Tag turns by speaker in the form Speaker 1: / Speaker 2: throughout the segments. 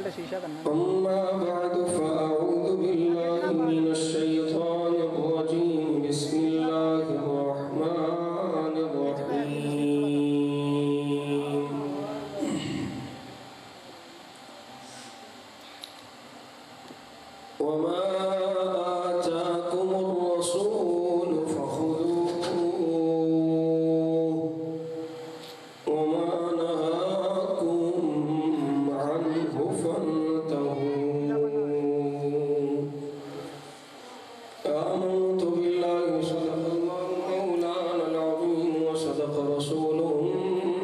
Speaker 1: أما بعد فأعوذ بالله من الشيطان الرجيم بسم الله الرحمن الرحيم وما آتاكم الرسول فخذوه وما نهاكم عنه فانتهوا آمنت بالله صدق الله مولانا العظيم وصدق رسوله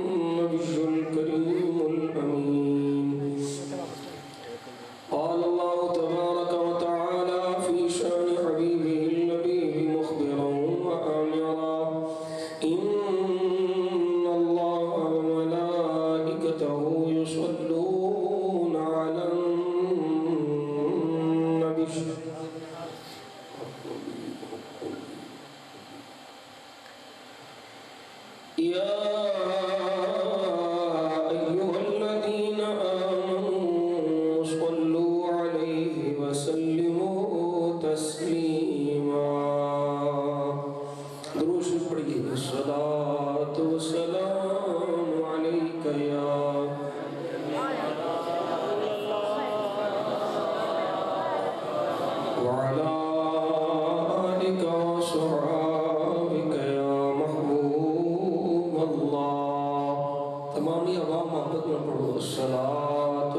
Speaker 1: النبي الكريم الأمين قال الله تبارك وتعالى في شأن حبيبه النبي مخبرا وآمرا إن الله وملائكته يصلون على النبي يا أيها الذين آمنوا صلوا عليه وسلموا تسليما درود شریف پڑھیے الصلاة والسلام عليك يا وعلى آلك وصحابك يا محبوب اللہ تمامی عوام محبت میں پڑھو الصلاة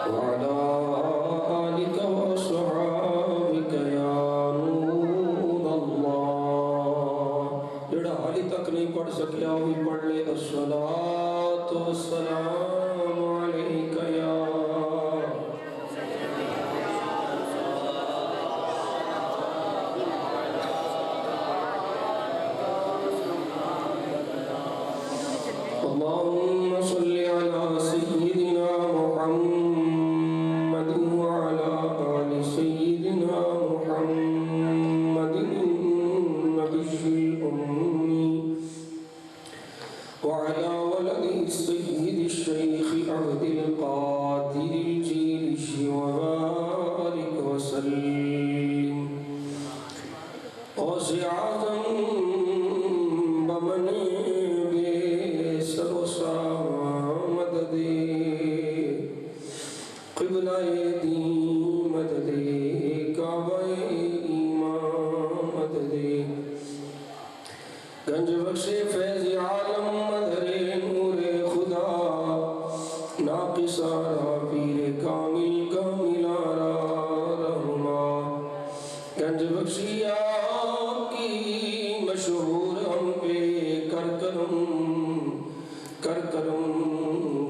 Speaker 1: وعلى آلك وصحابك يا نور اللہ جڑا حالی تک نہیں پڑھ سکیا وہ بھی پڑھ لے الصلاة والسلام عليك يا اللهم صل على سيدنا محمد وعلى آل سيدنا محمد النبي الأمي وعلى ولد السيد الشيخ عبد القادر الجيلي وبارك وسلم وسعة بمن سروسا مدد قبلہ دین مدد کعبہ ایمان مدد گنج بخش فیض عالم مدر نور خدا ناقصارا پیر کامل کاملارا رحمہ گنج بخشی آپ کی مشہور ہم پہ کر کرم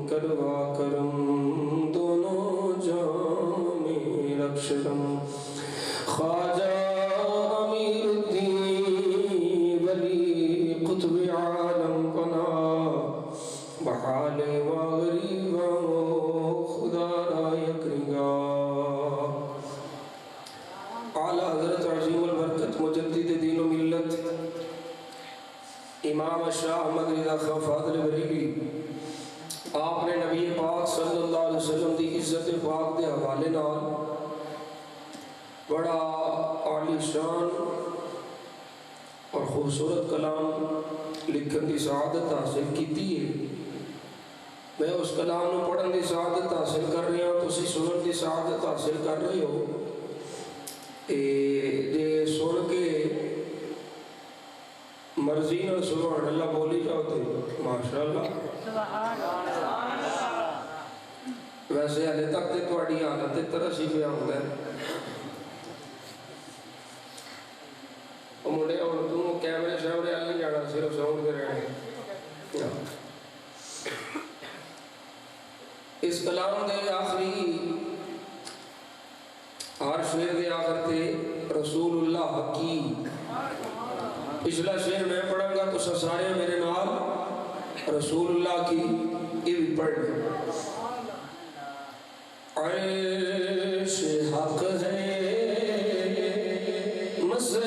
Speaker 1: کروا کرم دونوں جہاں میں رکشرم خواجہ امیر الدین ولی قطب عالم پنا بحال و غریب و خدا را یکرگا اعلیٰ حضرت عظیم البرکت مجدد دین و ملت امام شاہ احمد رضا خان فاضل بریلی آپ نے نبی پاک صلی اللہ علیہ وسلم دی عزت پاک دے حوالے نال بڑا عالی شان اور خوبصورت کلام لکھن دی سعادت حاصل کیتی ہے میں اس کلام نو پڑھن دی سعادت حاصل کر رہی ہوں تسی سنن دی سعادت حاصل کر رہے ہو جے سن کے مرضی نہ سبحان اللہ بولی جاؤ تو ماشاءاللہ ویسے ہلے تک تے تواڈی حالت طرح سی پیا ہوندا ہے او منڈے اور تو کیمرے شامنے نہیں جانا صرف ساؤنڈ دے رہنے اس کلام دے آخری ہر شعر دے آخر تے رسول اللہ کی پچھلا شعر میں پڑھوں گا تو سارے میرے نال رسول اللہ کی یہ بھی پڑھ عرش حق ہے مسند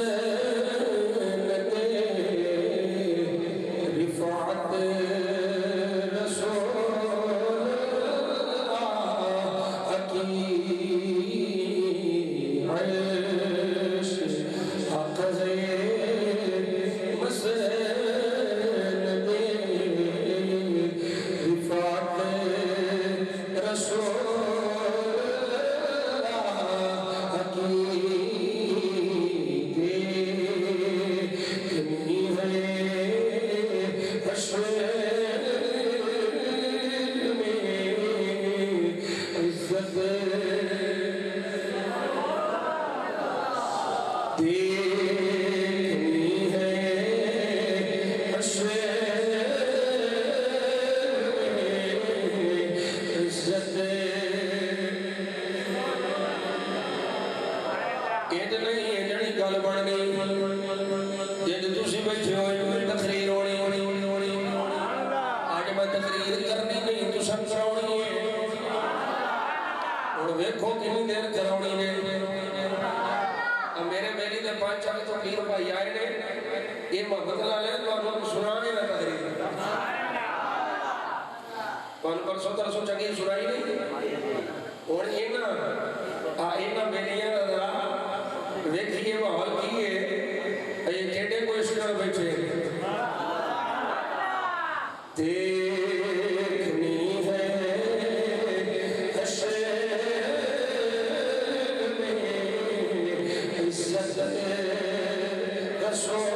Speaker 1: یہ محبت لالے تو سنانے نہ تقریر پرسوں ترسوں چنگی سنائی نہیں اور اینا بیٹیاں ذرا ویکھیے ماحول کیے یہ کیڑے کوئی سنر بیٹھے دیکھنی ہے حشر میں عزت رسول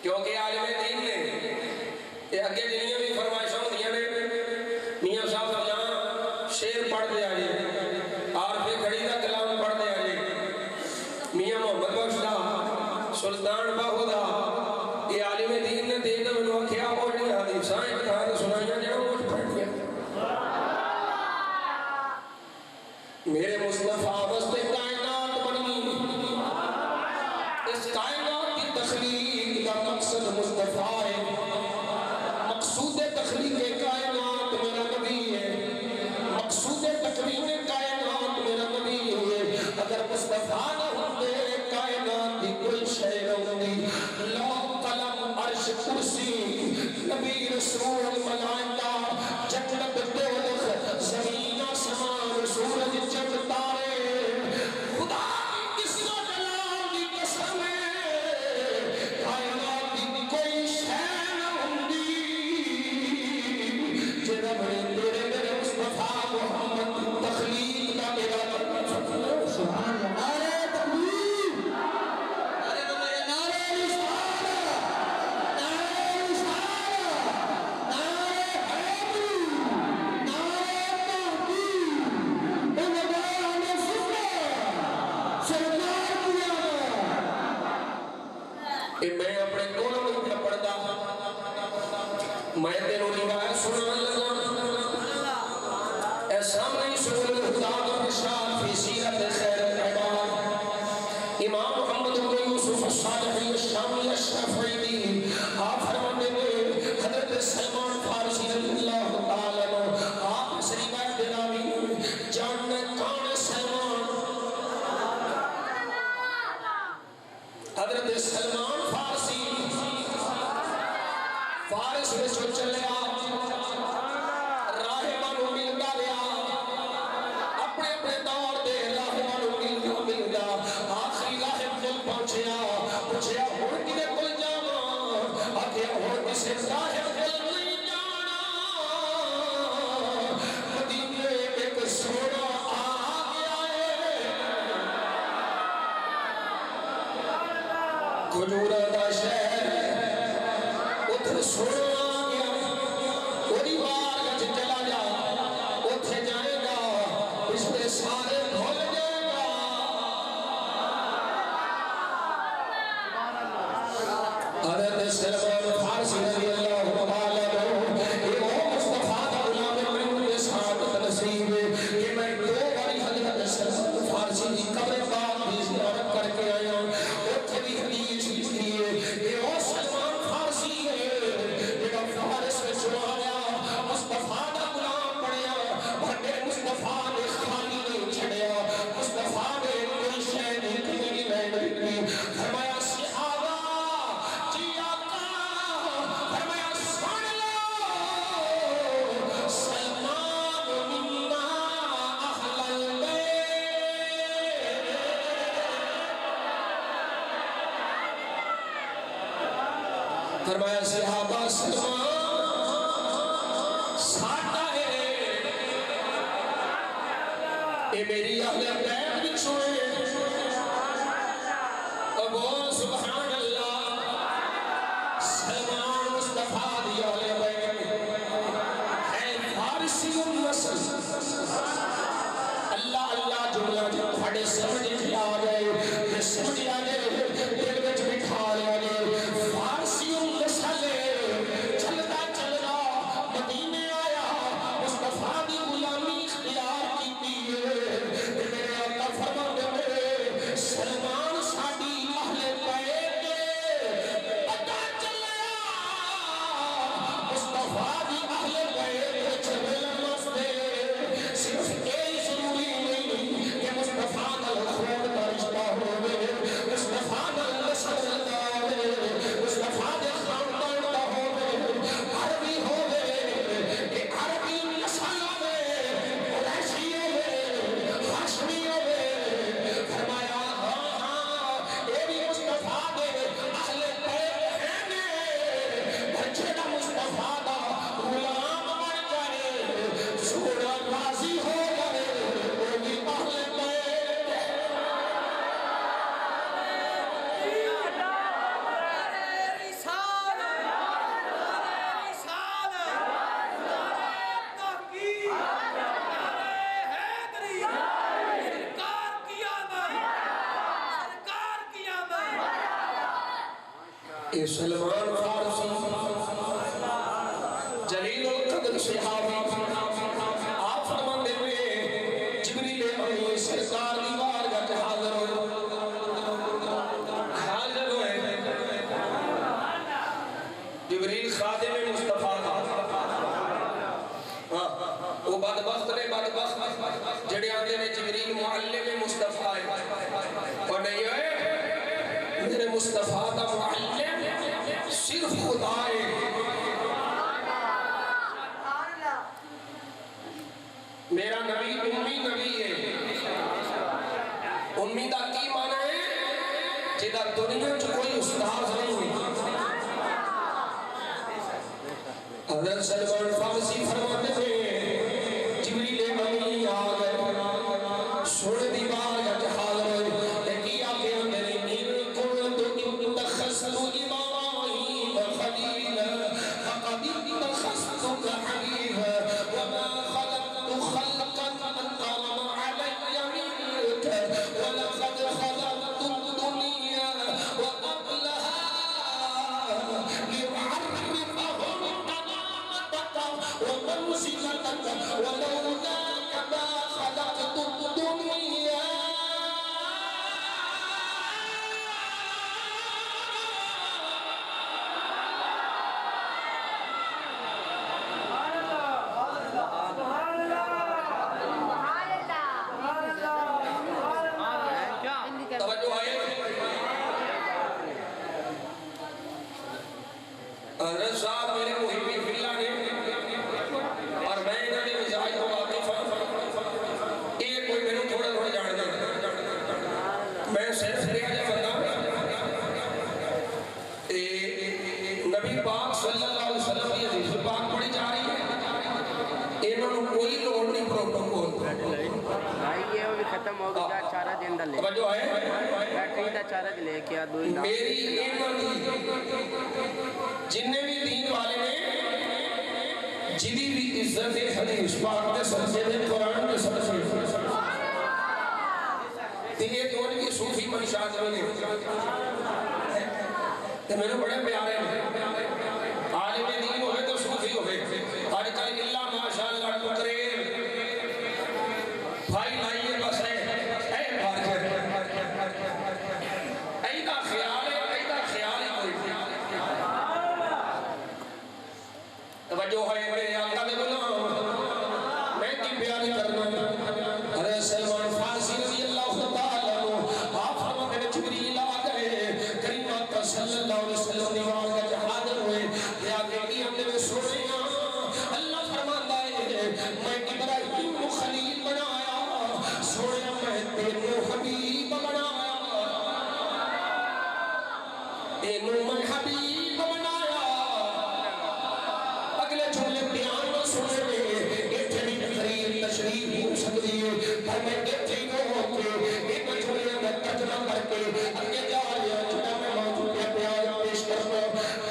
Speaker 1: کیونکہ عالم دین نے اگے جنیاں بھی فرمائشاں ہوندیاں نے شیر پڑھ دیا جی عارف کھڑی کا کلام پڑھ دیا جی میاں محمد بخش دا سلطان باہو دا یہ عالم دین نے دے دے منو کیا بولنی حدیثاں ایک تھا تو سنائیاں جڑا اٹھ پڑھ گیا میرے مصطفیٰ واسطے کائنات بنی اس کائنات کی تخلیق کا مقصد مصطفیٰ ہے مقصود تخلیق کائنات میرا نبی ہے مقصود تخلیق کائنات میرا نبی ہے اگر مصطفیٰ نہ ہوتے کائنات کی کوئی شے نہ ہوتی لوح قلم عرش کرسی نبی رسول ملائکہ جنت دوزخ زمین آسمان سورج چند تارے خدا کی کسی کلام کی قسم ہے کائنات کی کوئی شے نہ ہوتی جنہاں بڑے تیرے میرے مصطفیٰ محمد تخلیق کا میرا سبحان اللہ میں اپنے دونوں میں کیا پڑھتا میں تینوں روایت سننے لگا اے سامنے سبل الہدى والرشاد فی سیرت خیر العباد امام محمد بن یوسف الصالحی الشامی الشافعی آپ فرماتے ہیں حضرت سلمان فارسی رضی اللہ تعالیٰ عنہ آپ اس روایت کے راوی جاننے کون سلمان حضرت سلمان فارس میں جو چلیا راہبانو ملتا گیا اپنے اپنے دور دے راہبانو ملتا آخری راہب دل پہنچیا پوچھیا ہون کدے کل جانا آگیا ہون کسے راہب دل نہیں جانا مدینے ایک سونا آگیا ہے کھجورہ دا شہر اتھے سونا آگیا وہی بار گج چلا جا اتھے جائے گا اس پہ سارے بھول جائے گا حضرت سلمان فارسی رضی اللہ تعالیٰ عنہ یہ وہ مصطفیٰ دا غلام من کے ساتھ نصیب کہ میں دو باری حضرت سلمان فارسی کی قبر پاک بھی زیارت کر کے آیا اتھے بھی حدیث لکھی ہے یہ وہ سلمان فارسی ہے جڑا فارس میں چلا آیا مصطفیٰ دا غلام پڑیا اور میرے مصطفیٰ نے خالی نہیں چھڑیا مصطفیٰ نے کوئی شے نہیں کھلی نہیں فرمایا صحابہ جی آقا فرمایا سن لو سلمان منا اہل البیت فرمایا صحابہ سلمان ساٹا ہے اے میری اہل بیت بچھو ہے ابو سبحان اللہ سلمان مصطفیٰ دی اہل بیت ہے فارسی النسل اللہ اللہ جملہ جو پھڑے سمجھ کے آ گئے یہ سمجھ آ گئے دل میں بٹھا لیا گئے فارسی النسل چلتا چلتا مدینے آیا مصطفیٰ دی غلامی اختیار کی میرے آقا فرماتے ہیں سلمان ساڈی اہل بیت پتہ چلیا مصطفیٰ دی اہل بیت چلن واسطے صرف یہ ضروری نہیں کہ مصطفیٰ نال خون دا رشتہ ہوے اے سلمان فارسی جلیل القدر صحابی آپ فرماندے میں جبریل امین سرکار دی بارگاہ وچ حاضر ہوئے جبریل خادم مصطفیٰ وہ بدبخت جڑے آندے نے جبریل معلم مصطفیٰ ہے اور نہیں ہے میرے مصطفیٰ دا معلم صرف خدا ہے میرا نبی امی نبی ہے امی دا کی معنی ہے جدا دنیا چ کوئی استاد نہیں حضرت سلمان فارسی فرماتے ہیں جبریل امین آ گئے سونے دی بارگاہ وچ حاضر ہوئے تے کی آکھے میرے ان کو اتخذت ابراہیم خلیلا فقد اتخذتک حبیبا وما خلقت خلقا اكرم علی منک ولقد خلقت الدنيا وقبلها ومنزلتك ولولاك ما خلقت الدنيا توجہ ہے حضرت صاحب میرے محبی فی اللہ نے اور میں انہوں نے مزاج کو واقف ہوں ایک کوئی میں نے تھوڑا جانتا ہوں میں صرف لیا جا بندہ نبی پاک صلی اللہ علیہ وسلم کی حدیث پاک پڑھی جا رہی ہے انہوں نے کوئی لوڑ نہیں پروٹوکول
Speaker 2: بھائی یہ وہ بھی ختم ہو گیا چارہ دن ڈلے
Speaker 1: توجہ ہے
Speaker 2: بیٹری دا چارہ دلے کیا دو ہی
Speaker 1: میری جننے بھی دین والے نے جدی بھی عزت حدیث پاک دے سرسے دے قرآن دے سرسے تیئے تو ان کی صوفی منشاہ میں تو میں نے بڑے پیارے ہیں عالم دین ہوئے تو صوفی ہوئے آج کل اللہ ماشاءاللہ تقریر بھائی لائیے بس ہے اے بارکر ایدہ خیال ہے کوئی توجہ ہے میرے آقا دے غلام میں کی بیان کرنا حضرت سلمان فارسی رضی اللہ تعالیٰ آپ فرماتے ہیں جبریل آ گئے کریم آقا صلی اللہ علیہ وسلم دیوار کا جہادر ہوئے یا دیکھی ہم نے سونے اللہ فرماتا ہے میں ابراہیم خلیل بنایا سونے میں تیرے حبیب بنایا تینوں میں حبیب بنایا اگلے جھولے بیان نہ سنے میں اتنی تقریر تشریف ہو سکتی ہے پر میں اتنی ہو کے ایک جھولے میں تجربہ کر کے اگے جا رہا جنہ میں موجود ہے بیان پیش کرنا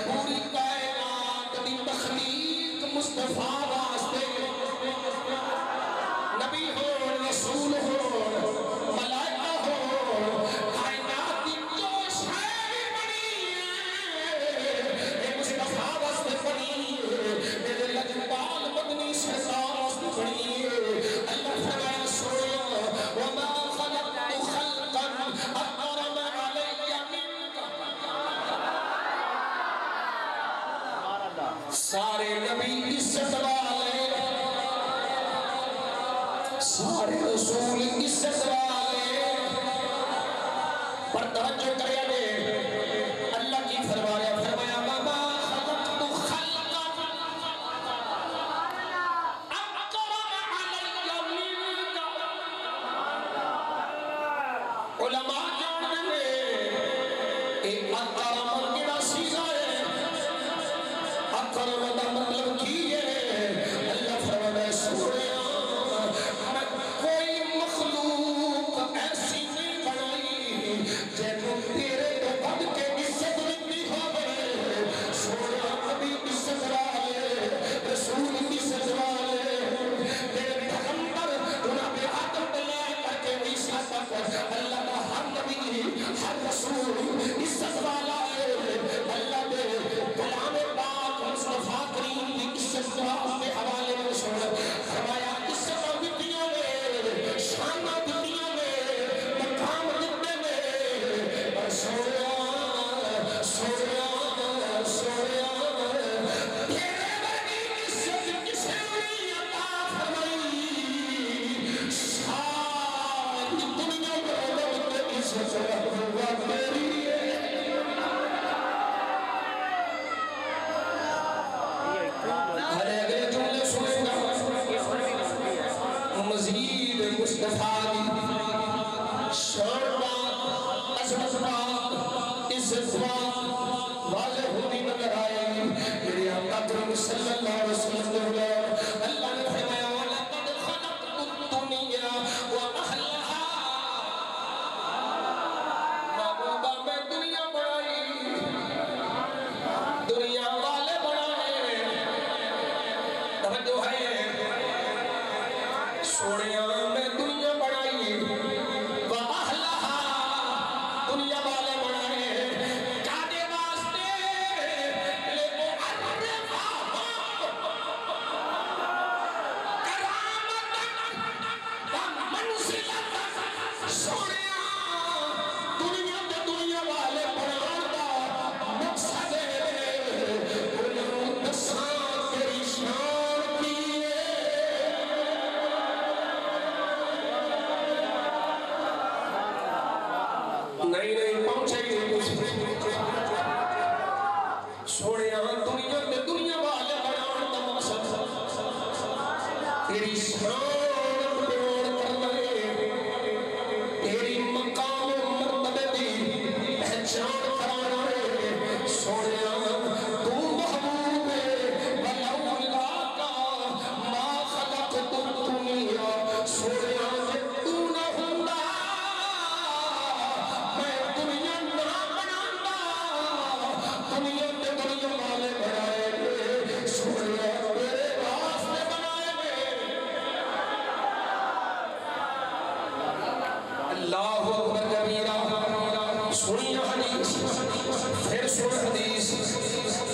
Speaker 1: پوری کائنات دی تخلیق مصطفیٰ واسطے نبی ہو رسول ہو ملائکہ ہو کائنات دی جو شے بنی ہے یہ مصطفیٰ واسطے بنی ہے میرے لجپال مدنی سرکار واسطے بنی ہے اللہ فرمایا سویا وما خلقت خلقا اکرم علی منک سارے نبی عزت والے سارے رسول عزت والے پر توجہ کریا دے اللہ کی فرمایا فرمایا وما خلقت خلقا اکرم علی منک علماء جانتے ہیں ایک اکرم کیڑا سیزا ہے اکرم دا مطلب کی ہے اللہ فرمایا سوریا میں کوئی مخلوق ایسی نہیں بنائی جنہوں تیرے تو بڑھ کے عزت نہیں ہوئے سوریا نبی عزت والے رسول عزت والے تیرے پیغمبر جناب آدم لے کر کے عیسیٰ تک اللہ کا ہر نبی ہر رسول عزت والا ہے مزید مصطفیٰ دی شان پاک عظمت پاک عزت پاک واضح ہوتی نظر آئے گی میرے آقا کریم صلی اللہ علیہ وسلم نے اللہ نے فرمایا وَلَقَدْ خَلَقْتُ الدُّنْيَا وَأَهْلَهَا محبوبہ میں دنیا بنائی دنیا والے بنائے توجہ ہے سوڑیاں میں دنیا بنائی وَأَهْلَهَا دنیا والے بنائے کانے واسطے لِمُعَرِّفَهَا کرامتاً وَمَنْزِلَتاً سوڑیاں دنیا میں دنیا والے بنانا مقصد ہے انہوں دساں تیری شان کی نہیں پہنچے گی سوڑیاں دنیا میں دنیا والے بنانا مقصد تیری شان بیان کرنا ہے تیری مقام و مرتبے دی پہچان کرانا ہے سوڑیاں تو محبوب ہے ولولا کا ما خلقت الدنیا سوڑیاں جے تو نہ ہوندا میں دنیا نہ بنانا دنیا میں دنیا والے بنائے سوڑیاں تیرے واسطے بنائے اللہ اکبر کبیرہ سنی حدیث پھر سن حدیث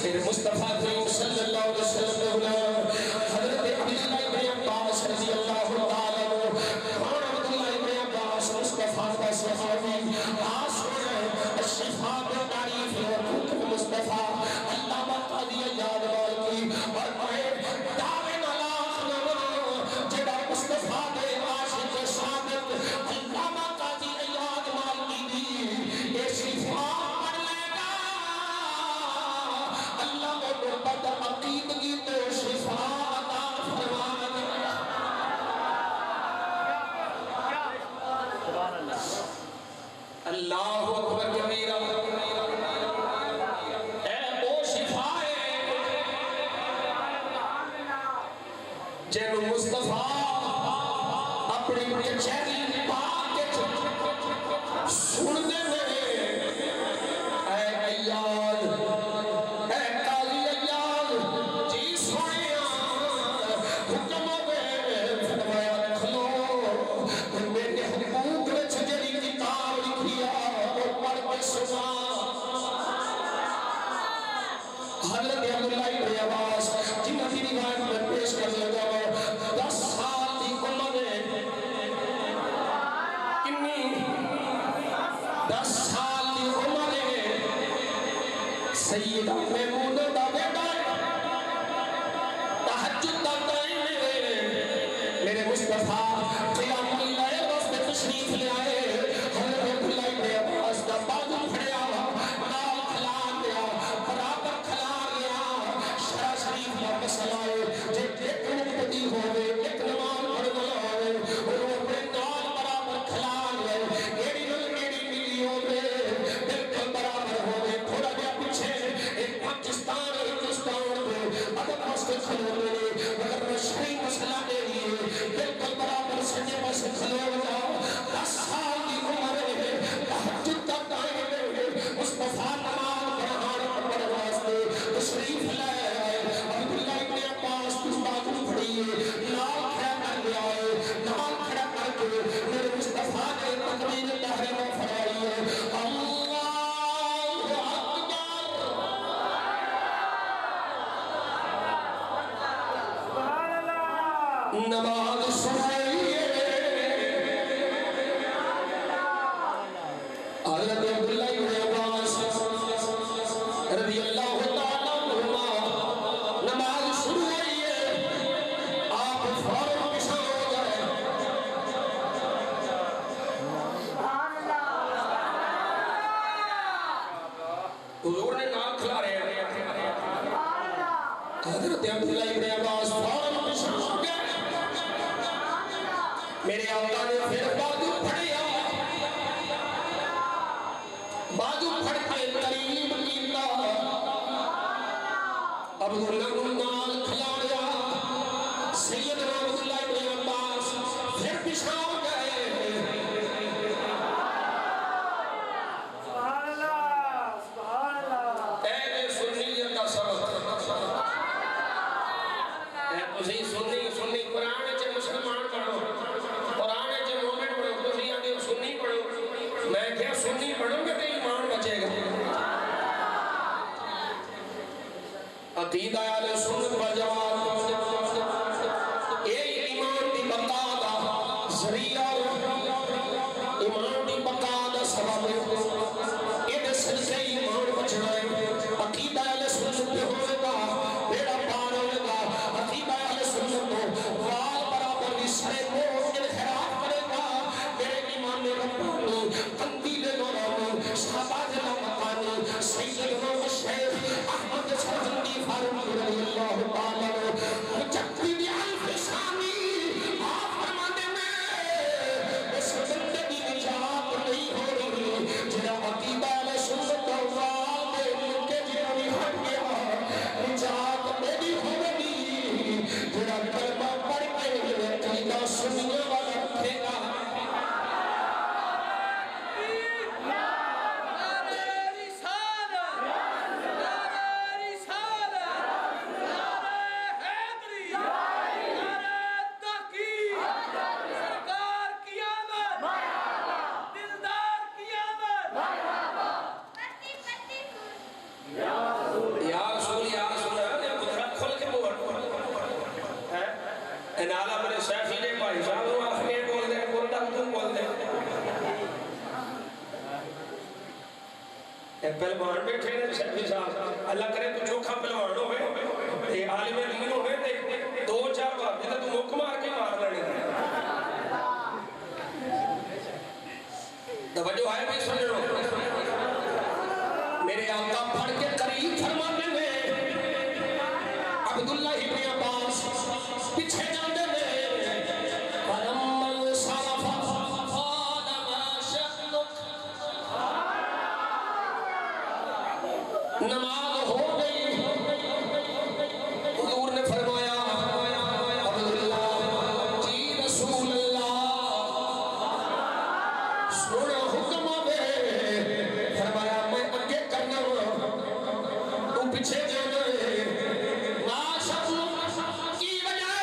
Speaker 1: پھر مصطفیٰ کریم صلی اللہ علیہ وسلم نے حضرت عبداللہ ابن عباس رضی اللہ تعالیٰ عنہ کون عبداللہ ابن عباس مصطفیٰ کا صحابی آسوڑ الشفاء بتعریف حقوق مصطفیٰ علامہ قاضی یاد کی اور میں دعوے نالا جڑا مصطفیٰ دے عاشق صادق علامہ قاضی یاد کی دی اے شفاء پڑھ لے گا اللہ میں مربت عقیدگی تو شفاء عطا فرما دے اللہ اکبر کبیرہ اے وہ شفاء ہے جنہوں مصطفیٰ اپنی کچھری پاک سن دے میں اے ایاد اے قاضی ایاد جی سنیا حکم میں فرمایا کھلو میرے حقوق میں چھجری کتاب لکھیا اور پڑھ کے سنا حضرت عبداللہ ابن عباس جنہ کی روایت میں پیش کر لگا 10 سال کی عمر کنی 10 سال کی عمر سیدہ میمونہ دا بیٹا تہجد دا ٹائم میرے مصطفیٰ قیام اللیل واسطے تشریف لے آئے حضرت عبداللہ ابن عباس دا بازو پھڑیا نال کھلان دیا برابر کھلان لیا شرع شریف یا مسئلہ ہے جے ایک مقتدی ہوئے ایک نماز پڑھنے ہوئے انہوں اپنے نال برابر کھلان لے ایڑی نل ایڑی ملی ہوئے بالکل برابر ہوئے تھوڑا جا پیچھے ایک پاکستان میرے آقا نے پھر بازو پھڑیا، بازو پھڑ کے قریب کیتا، عبداللہ کو نال کھلایا، سیدنا عبداللہ ابن عباس پھر پیچھے ہو گئے۔
Speaker 3: سبحان اللہ سبحان اللہ۔
Speaker 1: اے سنیت کا سبق، اے تسی سنی قرآن چے مسلمان پڑھو، قرآن چے مومن پڑھو، تسی آدھے سنی پڑھو، میں کیا سنی پڑھوں گے تو ایمان بچے گا۔ عقیدہ اہل سنت والجماعت اے ایمان دی بقا دا ذریعہ، ایمان دی بقا دا سبب، اے دے صدقے ایمان بچنا ہے۔ عقیدہ اہل سنت پہ ہوئے گا بیڑا پار ہوئے گا، عقیدہ اہل سنت کو وال برابر بھی سرے کو انحراف کرے گا۔ میرے امام ربانی قندیل نورانی شہباز مقانی سیدنا الشیخ احمد سرہندی فاروقی رضی اللہ تعالیٰ مجدد الف ثانی آپ فرمانے میں اس بندے کی نجات نہیں ہو رہی جنہا عقیدہ اہل سنت وال دے مکے جنہی ہٹ گیا، نجات میری ہو رہی جنہا کلمہ پڑھ کے عقیدہ سننے والا رکھے گا۔ نالا میرے شیخی نے بھائی صاحب وہ آخری بول دے بولتا تم بول دے پہلوان بیٹھے ہیں شیخی صاحب، اللہ کرے تو چوکھا پہلوان ہوئے عالم دین ہوئے دو چار بار جیسے تو مک مار کے مار لینے توجہ ہے بھی سن لو۔ میرے آقا پڑھ کے قریب فرمانے میں عبداللہ ابن عباس پیچھے جاندے میں فلما صرف قال ما شأنك، نماز ہو گئی، حضور نے فرمایا عبداللہ جی رسول اللہ سنو حکم دے، فرمایا میں اگے کرنا تو پیچھے جانا ہے، ما شأنك کی وجہ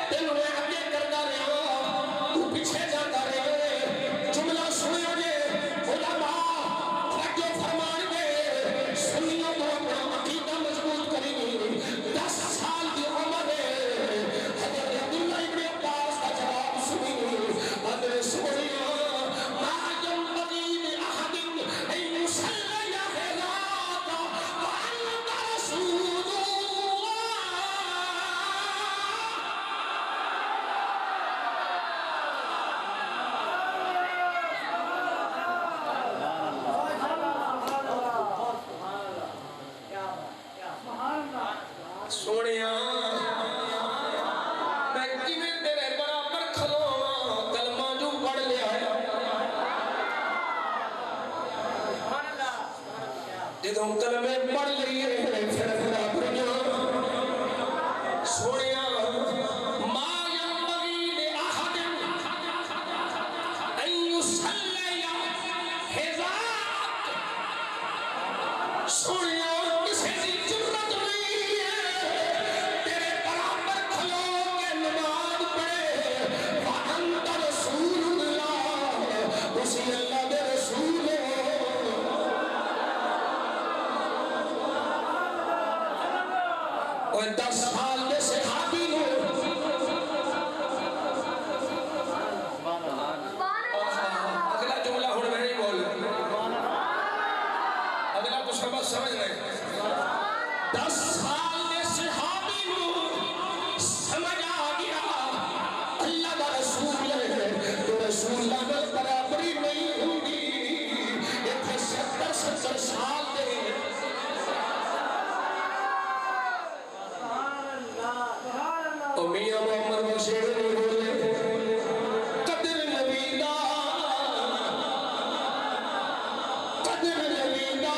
Speaker 1: تینوں میں اگے کرنا رہا تو پیچھے جاتا رہے۔ جملہ سنیا جے علماء توجہ فرمان گے، سنیوں کو اپنا عقیدہ مضبوط کریں گی۔ 10 سال کی عمر ہے، حضرت عبداللہ ابن عباس کا جواب سنی، حضرت سنیا ما ينبغي لأحد أن يصلي حراك وأنت رسول الله۔ سونیا میں کیویں تیرے برابر کھلواں، کلمہ جو پڑھ لیا ہے جدوں کلمے پڑھ لیے پھر برابریاں۔ سونیا ما ينبغي لأحد أن يصلي حذاك، سونیا کسی کی جرت نہیں ہے تیرے برابر کھلو کے نماز پڑھے، وَأَنْتَ رَسُولُ اللَّهِ، اسی اللہ دے رسول ہو۔ اور 10 سال دے صحابی ہو، اگلا جملہ ہوں میں نہیں بول اگلا تو سبق سمجھ رہے 10 سال دے صحابی ہو، سمجھ آ گیا اللہ دا رسول ہے تو رسول اللہ میں برابری نہیں ہوگی۔ یہ تھے 70 سال دے او میاں محمد بشیر نہیں بولے قدر نبی دا قدر نبی دا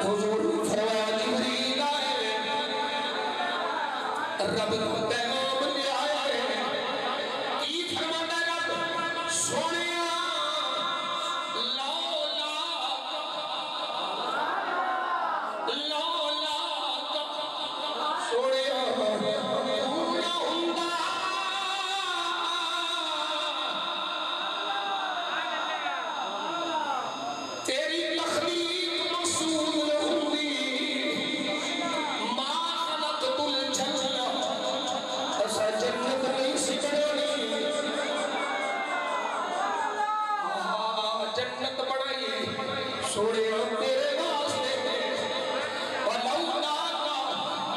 Speaker 1: حضور فرمایا جبریل آئے رب کو پیغام لے آئے کی فرماتا رب سونیا لولا سونیا پورا ہوندا تیری تخلیق مقصود سوڑے تیرے واسطے ولولا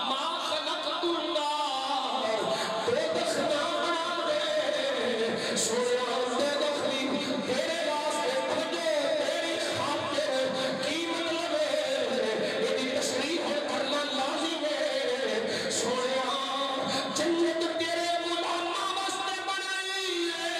Speaker 1: ما خلقت النار تو دخنا بنا دے سوڑے تے دخلی تیرے واسطے بھجے تیری خاطر کی مطلب ہے یہ تشریح کرنا لازم ہے سوڑے جنت تیرے مولانا واسطے بنائی ہے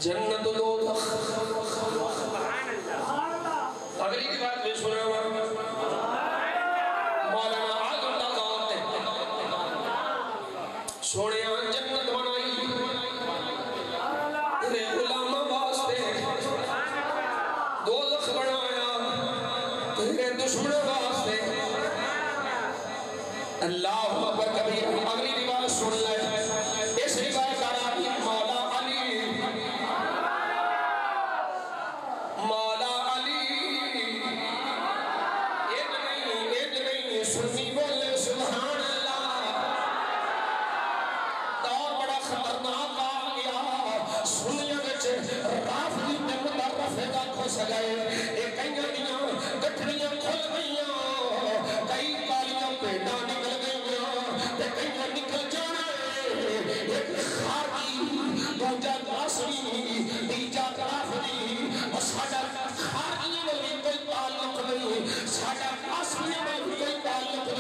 Speaker 1: جنت دوزخ اگلی کی بات میں سنا مولانا آدم لگاؤں نے سوڑے جنت بنائی تیرے غلام واسطے دوزخ بنایا تیرے دشمن واسطے اللہ اکبر کبیر اگلی کی بات سن لے اس روایت کا نام مولا سنی بولے سبحان اللہ دور بڑا خطرناک آ گیا سنیا وچ رافضی تے مترفے دا کھس گئے اے کئیاں دیاں گٹھڑیاں کھل گئیاں کئی کالیاں پیٹاں نکل گئیاں تے کئیاں نکل جانا ایک خارجی دوجا داسری تیجا رافضی اور ساڈا خارجی میں کوئی تعلق نہیں ساڈا اصلی میں کوئی تعلق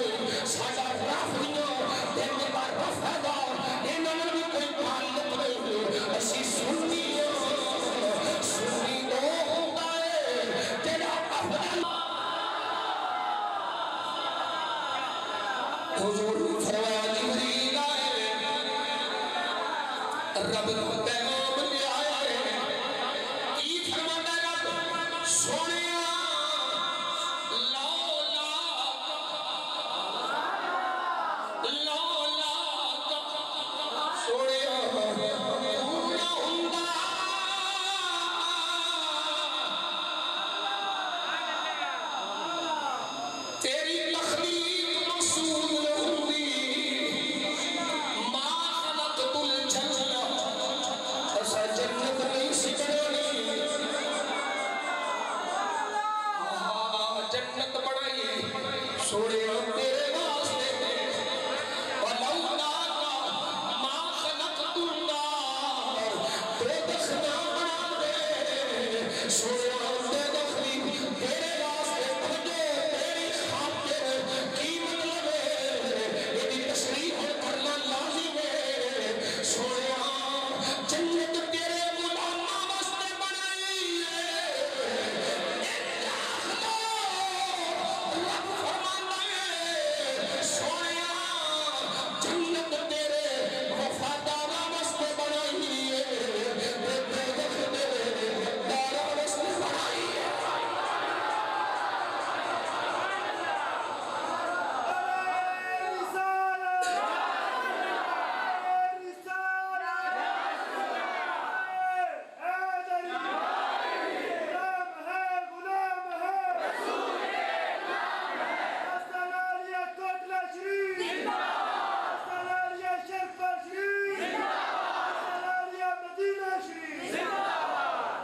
Speaker 1: حضور نے فرمایا جبریل آئے رب کا پیغام لے آئے کی فرماتا ہے رب سونیا لولا سونیا تیری تخلیق مقصود ہوندی ما خلقت الجنہ اسا جنت نہیں سی بنانی جنت بنائی سونے تیرے واسطے ولولا ما خلقت النار دوزخ نہ بنا دے سونے تیرے واسطے بنے تیری خاطر کی مطلب ہے یہ تشریح کرنا لازم ہے سویا جنت تیرے غلاماں واسطے بنائی ہے رب فرماتا ہے سویا جنت تیرے وفاداراں واسطے بنائی ہے دوزخ تیرے غداراں واسطے بنائی ہے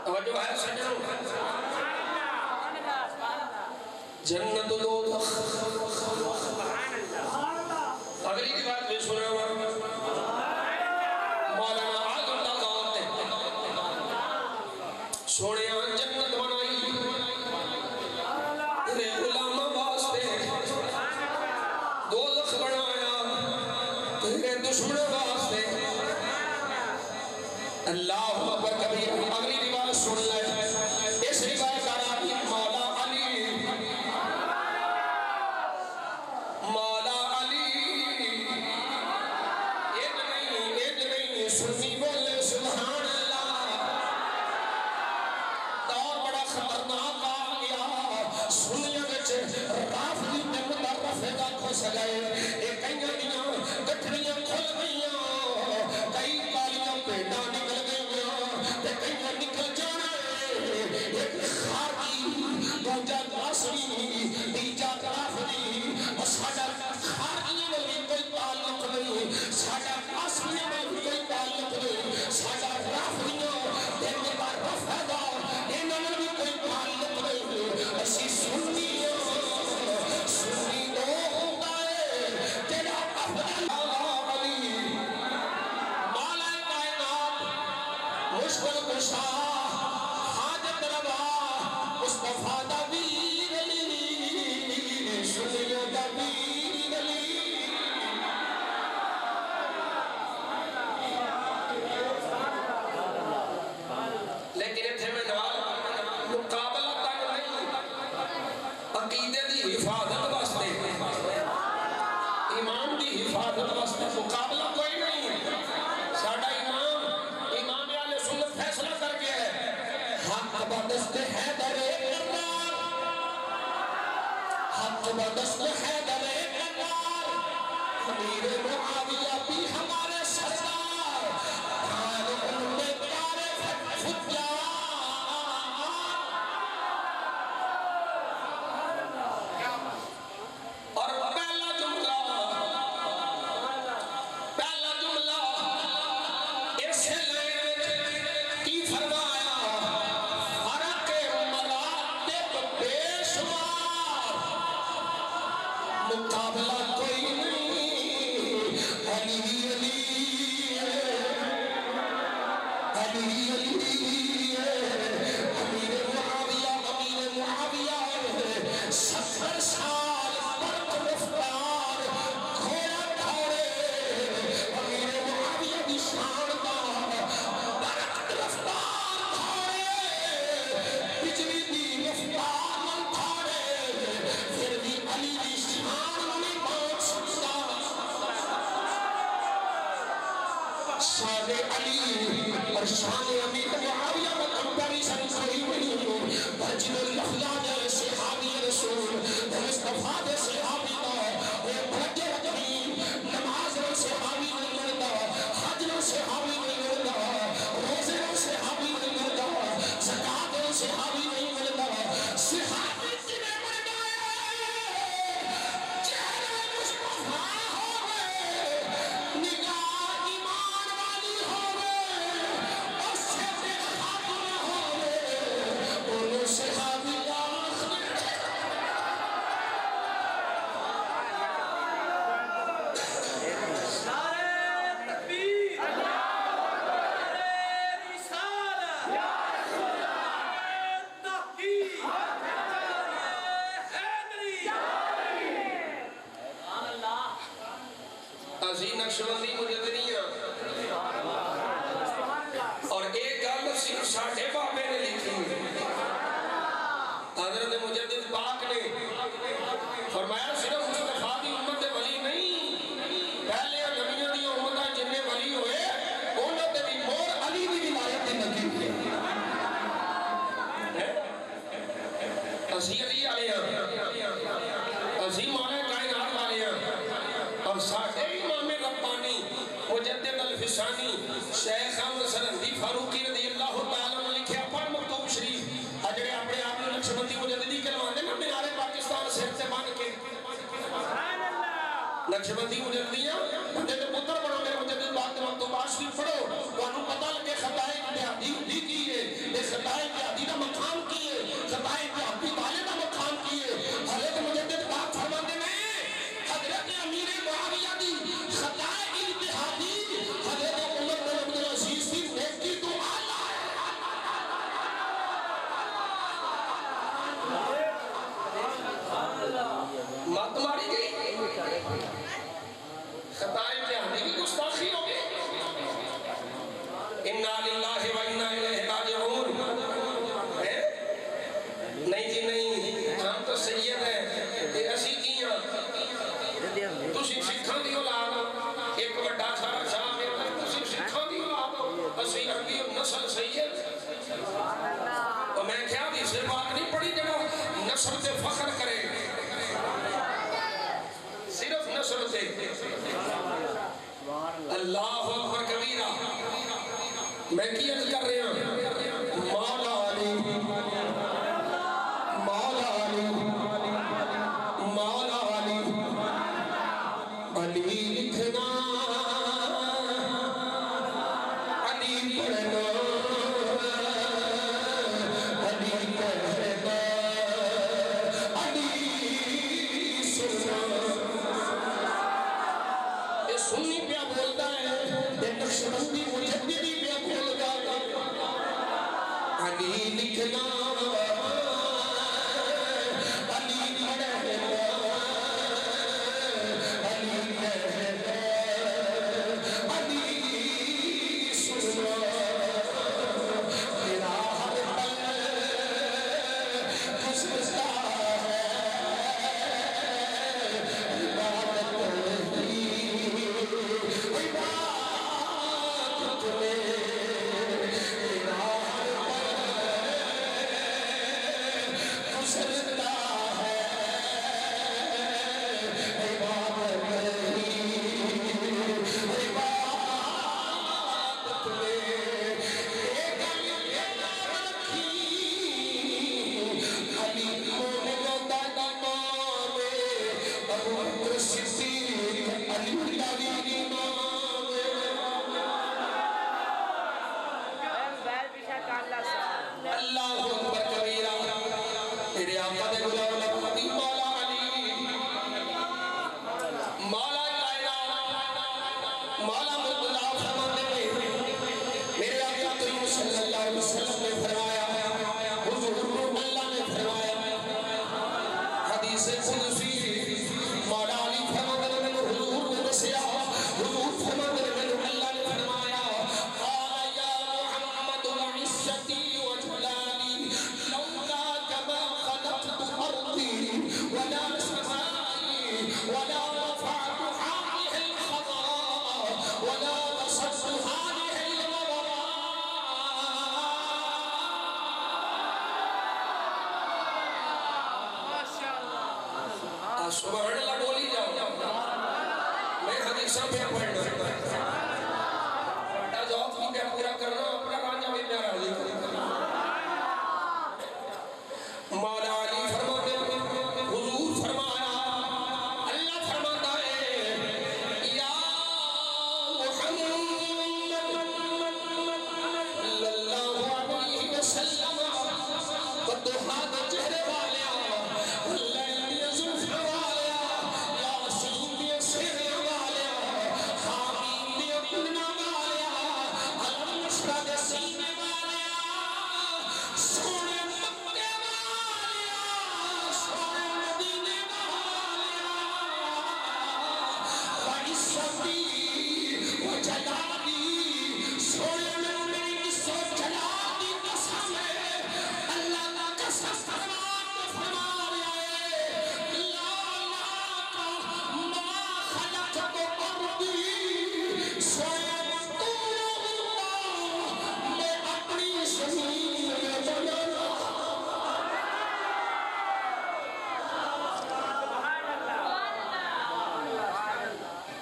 Speaker 1: توجہ ہے سجنوں جنت دوزخ اگلی روایت میں سنا ہوا مولانا اعظم اللہ سونے جنت بنائی تیرے غلاماں واسطے دوزخ بنایا تیرے دشمنوں واسطے اللہ اکبر کبیر اگلی روایت سن لے اس روایت کا راوی مولا علی ایک نہیں سنی بولے سبحان اللہ دور بڑا خطرناک آ گیا سنیاں وچ رافضی تے مترف دا کھس گئے اے کئیاں دیاں گٹھڑیاں کھل گئیاں کئی کالیاں پیڑاں نکل گئیاں تے کئیاں نکل جانا ایک خارجی دوجا راسمی تیجا رافضی ساڈا خارجیاں نال کوئی تعلق نہیں ساڈا راسمی نال کوئی تعلق نہیں ساڈا رافضیاں تے میرا رفضا انہاں نال کوئی تعلق نہیں اسی سنی دو ہوندا ہے تیرا افضل علی مولا کائنات مشکل کشا حاجت روا مصطفیٰ دا ویر علی سنیوں دا ویر علی لیکن اتنے میں نال مقابلہ تک نہیں عقیدے دی حفاظت واسطے ایمان دی حفاظت واسطے مقابلہ کوئی نہیں ساڈا امام اہل سنت فیصلہ کر کے ہے حق بدست حیدر کرار حق بدست حیدر کرار امیر معاویہ بھی ہمارے سردار کان ان میں پیارے فجار اور پہلا جملہ اس لائن کی فرمایا فرق مراتب بے شمار مقابلہ کوئی نہیں علی علی امیر معاویہ 70 سال برق رفتار گھوڑا دھوڑے امیر معاویہ دی شان دا برق رفتار دھوڑے بجلی دی رفتار نال دھوڑے پھر بھی علی دی شان نہیں پہنچ سکتا شان علی اور شان امیر معاویہ میں کمپیریزن کوئی نہیں بجل الافضال صحابی رسول مصطفیٰ دے صحابی دا وہ بڑے رجیم نماز رو صحابی نہیں لڑتا حج رو صحابی نہیں لڑتا روزے رو صحابی نہیں لڑتا زکاة رو صحابی نہیں لڑتا صحابی جنہیں مر گئے چہرے مصطفیٰ ہو گئے نگاہ ایمان والی ہو گئے اور سیدے خاتون ہو گئے انہوں صحابی عظیم نقشبندی مجددیاں اور ایک گل صرف ساڑھے بابے نے لکھی حضرت مجدد پاک نے فرمایا صرف مصطفیٰ دی امت ولی نہیں پہلے نبیوں دی امت جنہیں ولی ہوئے انہوں نے بھی مور علی دی ولایت دی نکی ہوئے اسی علی علیہ اسی مولا کائنات والے اور ساڑھے امام ربانی مجدد الفسانی شیخ احمد سرندی فاروقی رضی اللہ تعالیٰ نے لکھے اپن مکتوب شریف اجڑے اپنے آپ نے نقشبندی مجددی کلوانے نا منارے پاکستان سے بن کے نقشبندی مجددیاں مجدد پتر بڑھو میرے مجدد بات مکتوبات شریف پڑھو تو انہوں پتہ لگے خطائے اتحادی ہوتی کیے یہ خطائے اتحادی کا مقام کیے خطائے اتحادی والے کا مقام کیے حضرت مجدد بات فرمانے میں حضرت امیر معاویہ دی خطائے اتحادی حضرت عمر بن عبدالعزیز کی نیکی تو آلہ مات ماری گئی خطائے اتحادی کی گستاخی ہو گئی اِنَّا لِلَّهِ وَإِنَّا إِلَيْهِ رَاجِعُونَ نہیں جی نہیں ہم تو سید ہیں کہ اسی کیاں تسی سکھاں دی اولاد ایک بڑا سارا شاہ ہے تسی سکھاں دی اولاد اسی عربی نسل سید اور میں کیا دی سے بات نہیں پڑھی جنہوں نسل سے فخر کرے صرف نسل سے اللہ اکبر کبیرہ میں کی عرض کر رہے ہیں مولا علی مولا علی مولا علی علی لکھنا علی پڑھنا علی کہنا علی سننا یہ سنی پیا بولتا ہے یہ نقشبندی مجددی پیا بولتا ہے علی لکھنا ولا رفعت هذه الخضراء ولا بسطت هذه سبحان اللہ بولی جاؤ میں حدیثہ پہ پڑھنا بڑا ذوق بھی کیا پورا کرنا اپنا رانجہ بھی پیارا علی مولا علی فرماتے حضور فرمایا اللہ فرماتا ہے یا محمد صلی اللہ علیہ وسلم بدوحات چہرے والیا اللہ انبیاء زلف والیا یاسین بھی سیرے والیا حامین بھی اپنا والیا علم نشرہ دے سینے والیا سونے مکے والیا سونے مدینے والیا وعزتی وجلالی سونے میں میری عزت جلالی قسم ہے اللہ کا قسم فرمایا ہے لا لاکا ما خلقت ارضی سونے میں اپنی زمین میں بنانا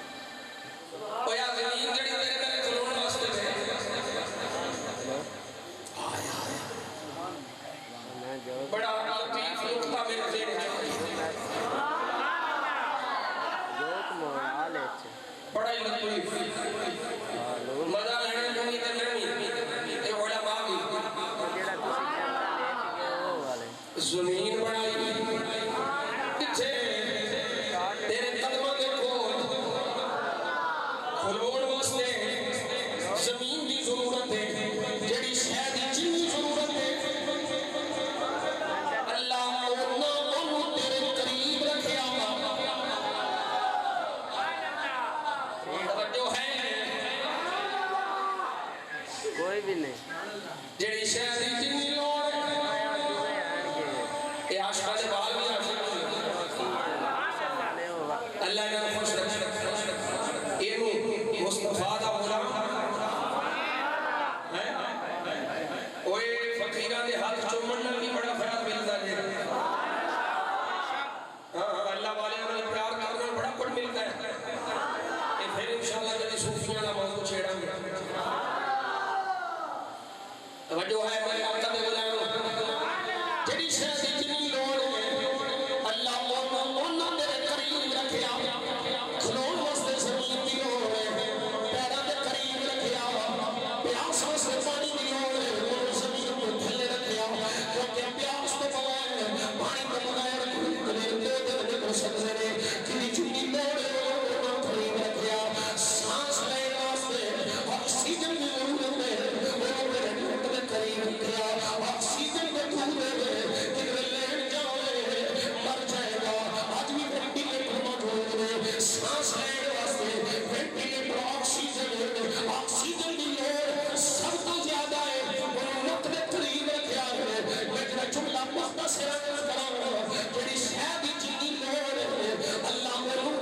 Speaker 1: اویا زمین جڑی تیرے گلے کھلون واسطے ہے بڑا لطیف نقطہ میرے ذہن میں بڑا ہی لطیف مزہ لینے جونی تے نرمی اے علماء بھی زمین بڑائی پیچھے تیرے قدموں کے کھول کھلون واسطے زمین دی ضرورت ہے جڑی شہد دی جنی ضرورت ہے اللہ انہوں تیرے قریب رکھیا توجہ ہے
Speaker 2: کوئی بھی نہیں
Speaker 1: جڑی شہد دی جنی لوڑ ہے یہ عاشقہ دے بال بھی عاشق اللہ نے خوش رکھے اینو مصطفیٰ دا غلام اوے فقیران دے ہاتھ چومن نال بھی بڑا فیض ملتا ہے ہاں اللہ والے نے پیار کرنا بڑا کچھ ملتا ہے یہ پھر انشاءاللہ جلدی صوفیاں دا موضوع چھیڑا گے توجہ ہے میرے آقا دے غلام جڑی شہد دی جنی لوڑ ہے اللہ انہوں میرے قریب رکھیا کھلون واسطے زمین دی لوڑ ہے پیروں دے قریب رکھیا پیاس واسطے پانی دی لوڑ ہے زمین کو تھلے رکھیا کیونکہ پیاس تو بغیر پانی تو بغیر دے کو سکتے نے جنی جنی لوڑ ہے انہوں قریب رکھیا سانس لینے واسطے آکسیجن دی ضرورت ہے انہوں میرے گھٹ دے قریب رکھیا آکسیجن دے دور ہے کدھر لین جاؤے مر جائے گا آج بھی وینٹیلیٹر موجود ہے سانس لینے واسطے وینٹیلیٹر آکسیجن دی لوڑ سب تو زیادہ ہے انہوں نک دے قریب رکھیا ہے لیکن جملہ مختصر کراؤں جڑی شہد دی جنی لوڑ ہے اللہ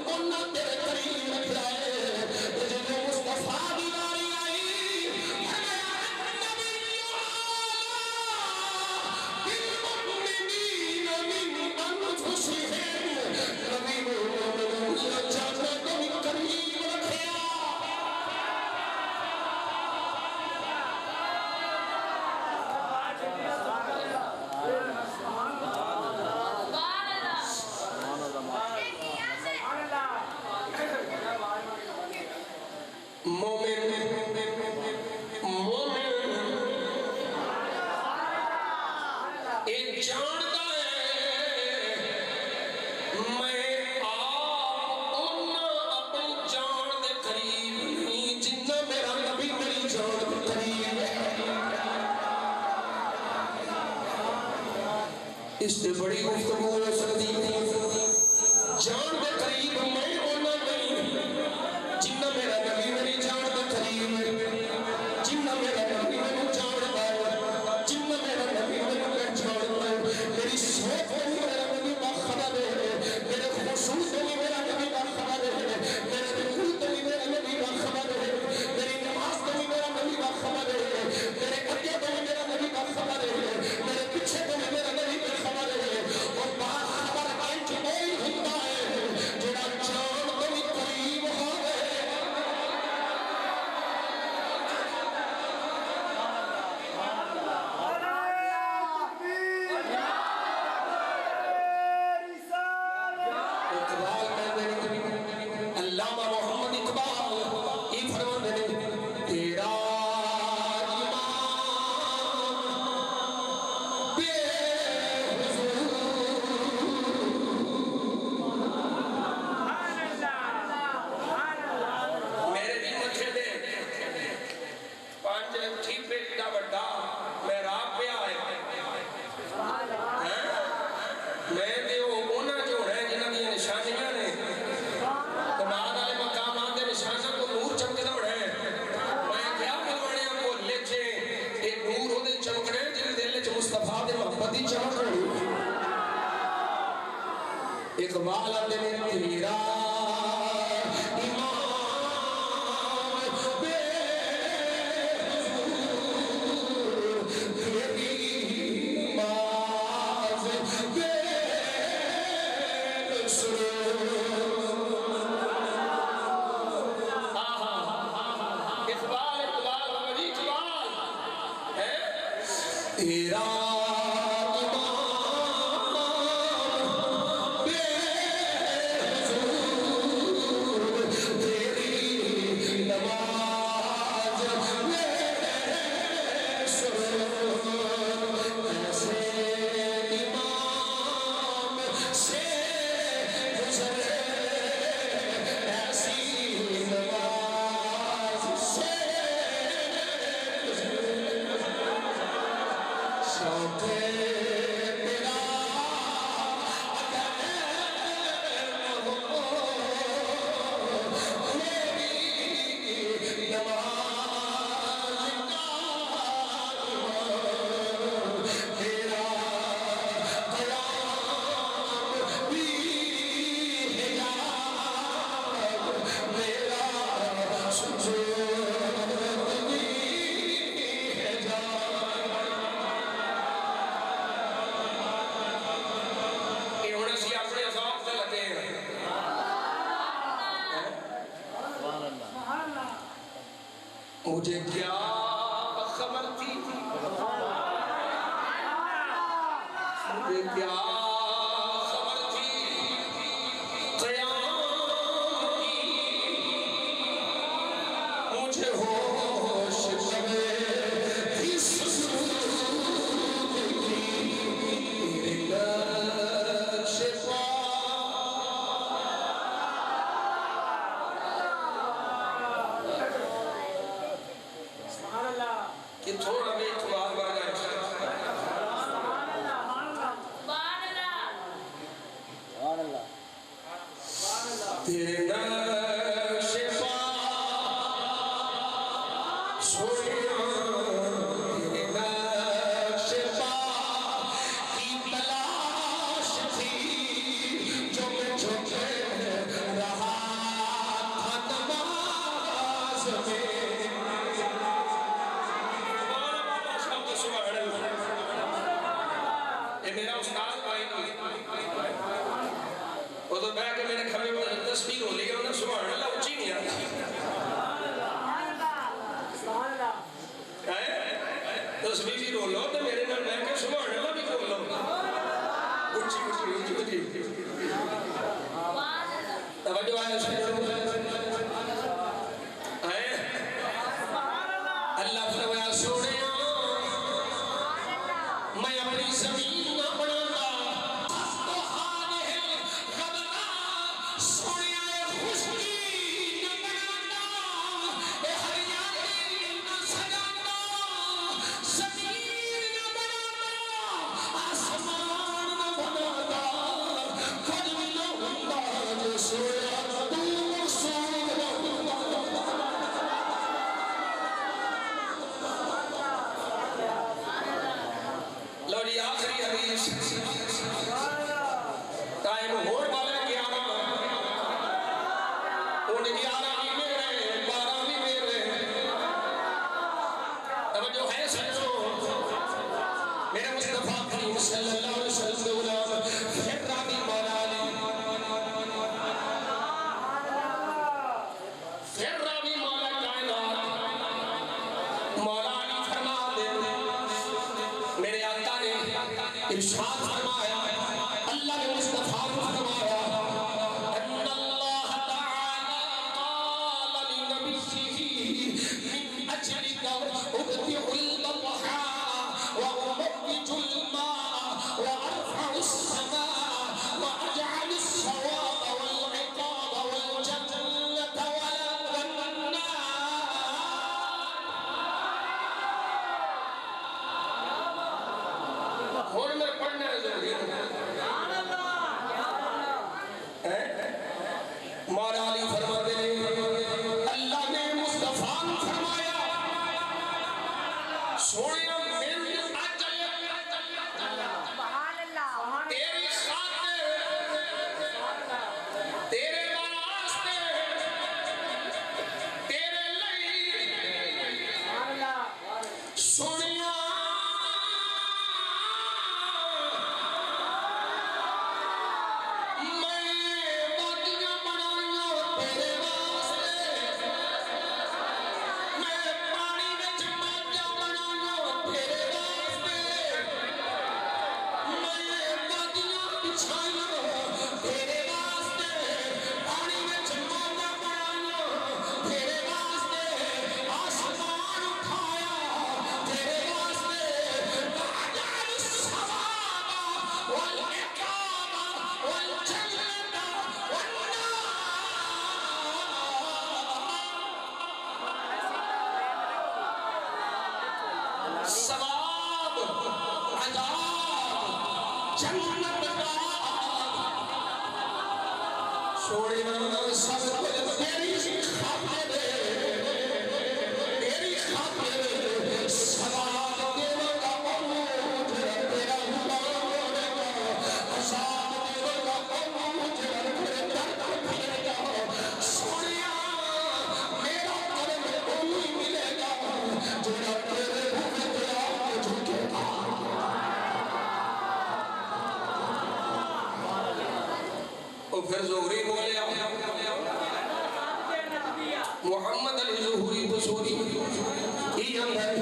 Speaker 1: انہوں تیرے قریب رکھیا ہے جب مصطفیٰ دی باری آئی بالمؤمنین من انفسهم نبی محمد جانے کو بھی قریب رکھیا مومن ایک جانتا ہے میں آپ اپنی جان دے قریب نہیں جنہ میرا نبی میری جان دے قریب ہے اس سے بڑی گفتگو ہو سکتی جان دے قریب میں ہونا نہیں جنہ میرا نبی میری جان دے قریب ہے جنہ میرا نبی میری جانتا ہے جنہ میرا نبی میری جانتا ہے میری سوچ میں میرا نبی باخبر ہے میرے خصوص میں میرا نبی باخبر ہے میرے دخول میں میرا نبی باخبر ہے میری نماز میں میرا نبی باخبر ہے میرے قدیہ میں میرا نبی باخبر ہے میرے پیچھے میں میرا نبی باخبر ہے اور تیرا مجھے کیا خبر تھی مجھے کیا خبر تھی قیام کی مجھے ہوش کبھی تھی سسود کی میرے نقش پا کہ تھوڑا بھی اتوار بانا ہے تیرے نقش پا سویا تیرے نقش پا کی تلاش تھی جو میں چھوٹے رہا تھا نماز میں میرا استاد بھائی وہ تو بیٹھ کے میرے کھڑے پر تصویر ہو لی انہیں سبحان اللہ اچھی نہیں آتی تصویر ہو لو تو میرے نال بیٹھ کے سبحان اللہ بھی کھول لو اچھی توجہ آئے اللہ فرمایا سونے میں اپنی زمین نہ بناتا تو حال ہے غبنا سونے خوشکی نہ بناتا اے ہریالی نہ سجاتا زمین نہ بناتا آسمان نہ بناتا خود بھی نہ ہوتا جو سویا تو سویا لوڑی آخری حدیث ٹائم ہوڑ والا 11 ان 11 بھی میرے 12 بھی میرے توجہ ہے سنو میرے مصطفیٰ کریم صلی اللہ علیہ وسلم کے غلام پھر راوی مولا علی پھر راوی مولا کائنات مولا علی فرما دے میرے آقا نے ارشاد فرمایا اللہ نے مصطفیٰ کو فرمایا ان اللہ تعالی قال لنبیہ من اجلک ابتع البطحا واموج الماء وارفع السماء واجعل الثواب والعقاب والجنة والنار اور میں پڑھنا ہے ضروری مولا علی فرماتے ہیں اللہ نے مصطفیٰ نے فرمایا سوڑیا من اجل تیری خاطر پھر زہری بولے محمد علی زہری بسوری ہی اندر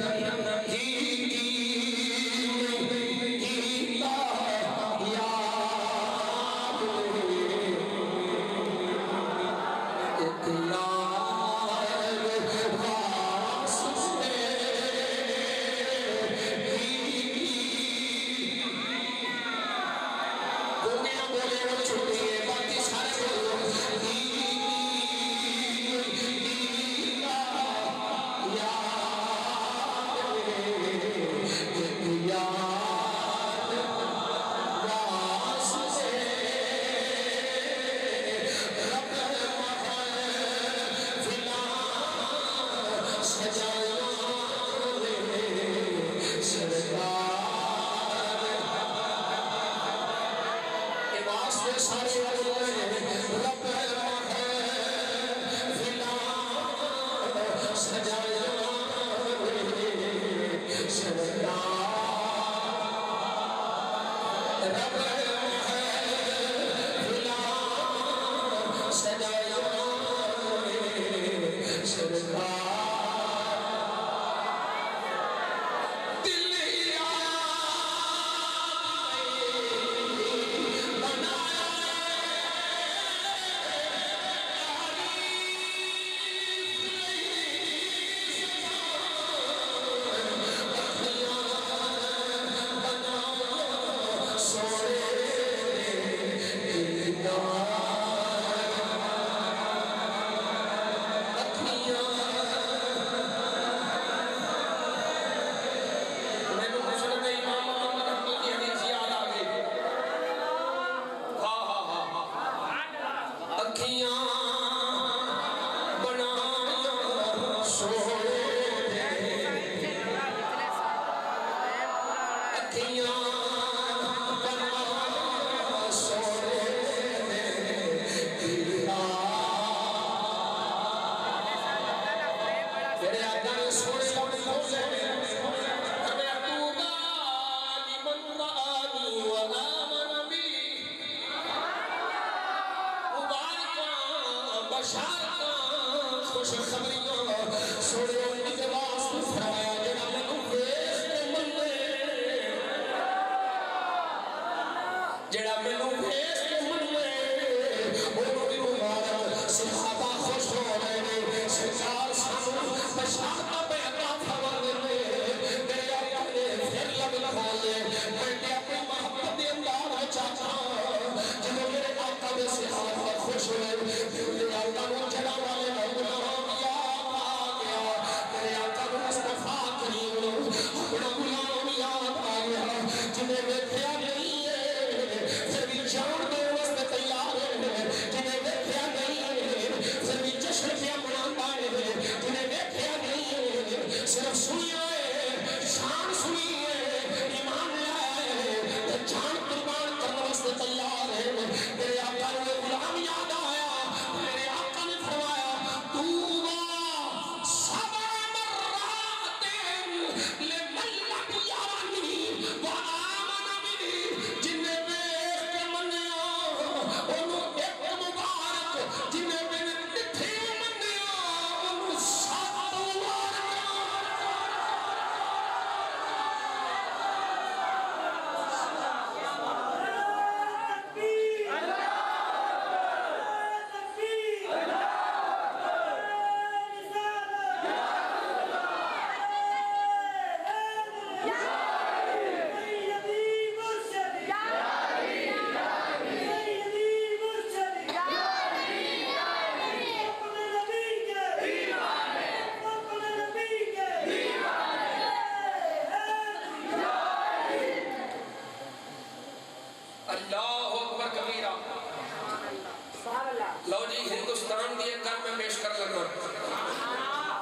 Speaker 4: جنہیں دیکھیا نہیں
Speaker 1: لو جی ہندوستان دی ایک گل میں پیش کر لگا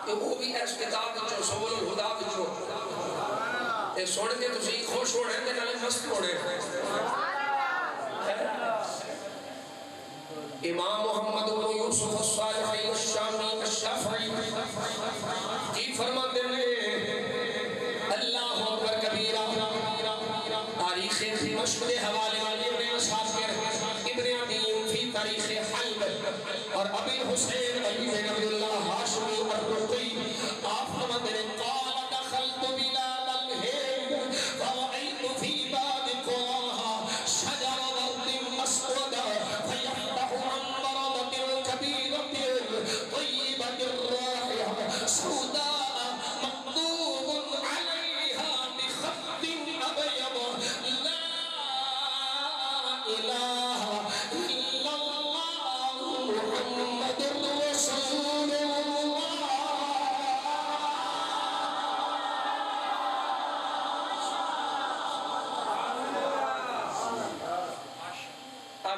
Speaker 1: کہ وہ بھی اس کتاب وچوں سبل الہدا وچوں اے سن کے تسی خوش ہونے تے نالے مست ہونے امام محمد بن یوسف الصالحی الشامی الشافعی کی فرماتے ہیں اللہ اکبر کبیرہ تاریخ دمشق کے حوالے والے ابن اساکر ابن عدیم فی تاریخ حلب اور ابی حسین علی بن عبداللہ ہاشمی الرقی آپ فرماتے ہیں قال دخلت بلاد الہند فرأیت فی باب قراها شجر ورد اسود فیفتح عن بردة كبيرة طیبة الرائحة سوداء مكتوب عليها بخط أبيض لا إله إلا الله محمد رسول الله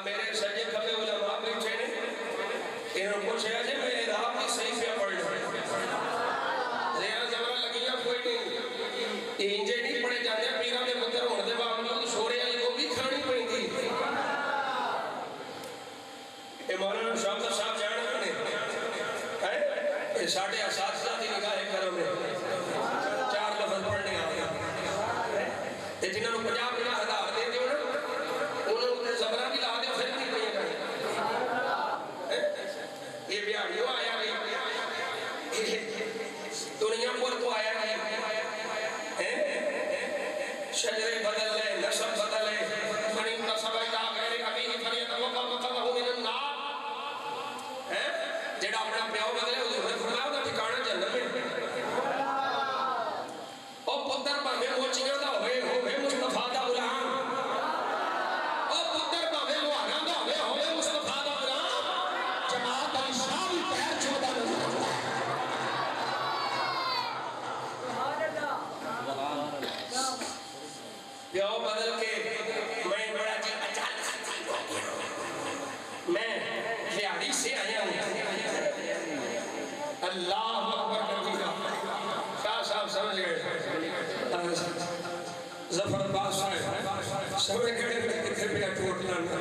Speaker 1: میرے سجے کھبے علماء بیٹھے نے انہوں کو پوچھا جی میں رات کی صحیح پہ پڑھ لوں زیرہ زبرہ لگیاں کوئی نہیں انجے نہیں پڑھے جاتے پیرہ میں مدر ہونے دے باوجود شورے علی کو بھی کھانی پڑی تھی اے مولانا شاہد صاحب جانا نے اے ساڑھے اساتذہ دی نگاہ کرم ہے 4 لفظ پڑھنے آیا اے جنہوں نے 50,000 دے دیو نا انہوں نے زبرہ بھی لا دے پھر نہیں پڑھے گئے یہ بیاڑیوں آیا گئی دنیا پر تو آیا گئی شجرے بدل لے نسب بدل لے منی تصب ادا غیر ابھی فریت وقا مقرہ من النار جیڑا اپنا پیاؤ بدلے حضور نے فرمایا ہوتا ٹھکانہ جنت میں او پتر باہمیں موچیاں دا ہوئے مصطفیٰ دا غلام او پتر باہمیں لوہانا دا ہوئے مصطفیٰ دا غلام جماعت عشاء بھی پیر چھوڑا نظر پیاؤ بدل کے میں بڑا جی اچانک میں خیالی سے آیا ہوں اللہ اکبر کبیرہ شاہ صاحب سمجھ گئے ظفر عباس صاحب سمجھ گئے کتنے پہ ٹوٹ لانا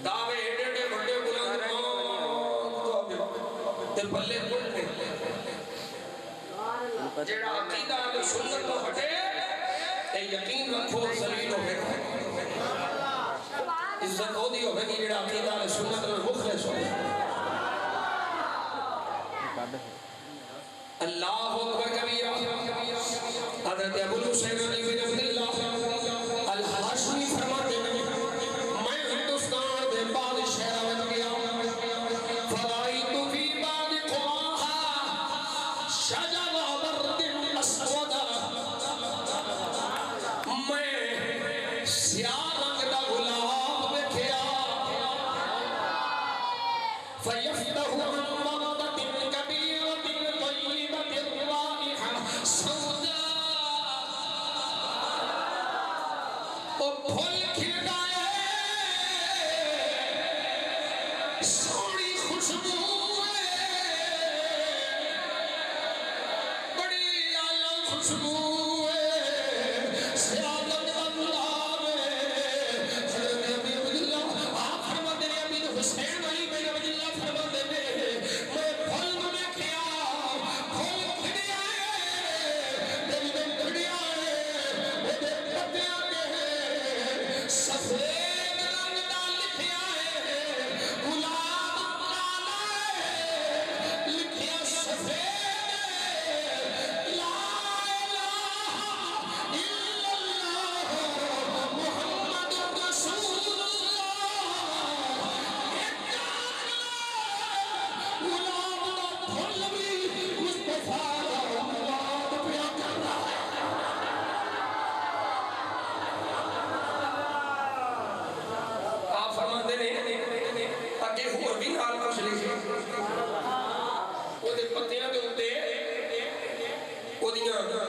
Speaker 1: دعوے ایڈے بڑے بلند تے پلے پلنے جیڑا عقیدہ سنت تو ہٹے اے یقین رکھو ذلیل ہوئے عزت ہو دی ہوئے کہ جیڑا عقیدہ سنت میں مخلص ہوئے اللہ اکبر کبیرہ حضرت ابو الحسین علی بن عبداللہ الحاشمی فرماتے ہیں میں ہندوستان دے بعد شہرہ میں گیا فرائیت فی بعد قراها شجر ورد اسود میں سیاہ رنگ دا گلاب دیکھیا فیفتح عن بردة كبيرة طيبة الرائحة سوداء او پھول کھل گئے سوڑی خوشبو بڑی اعلیٰ خوشبو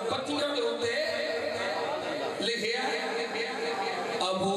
Speaker 1: پتیاں دے ہوتے لکھیا ابو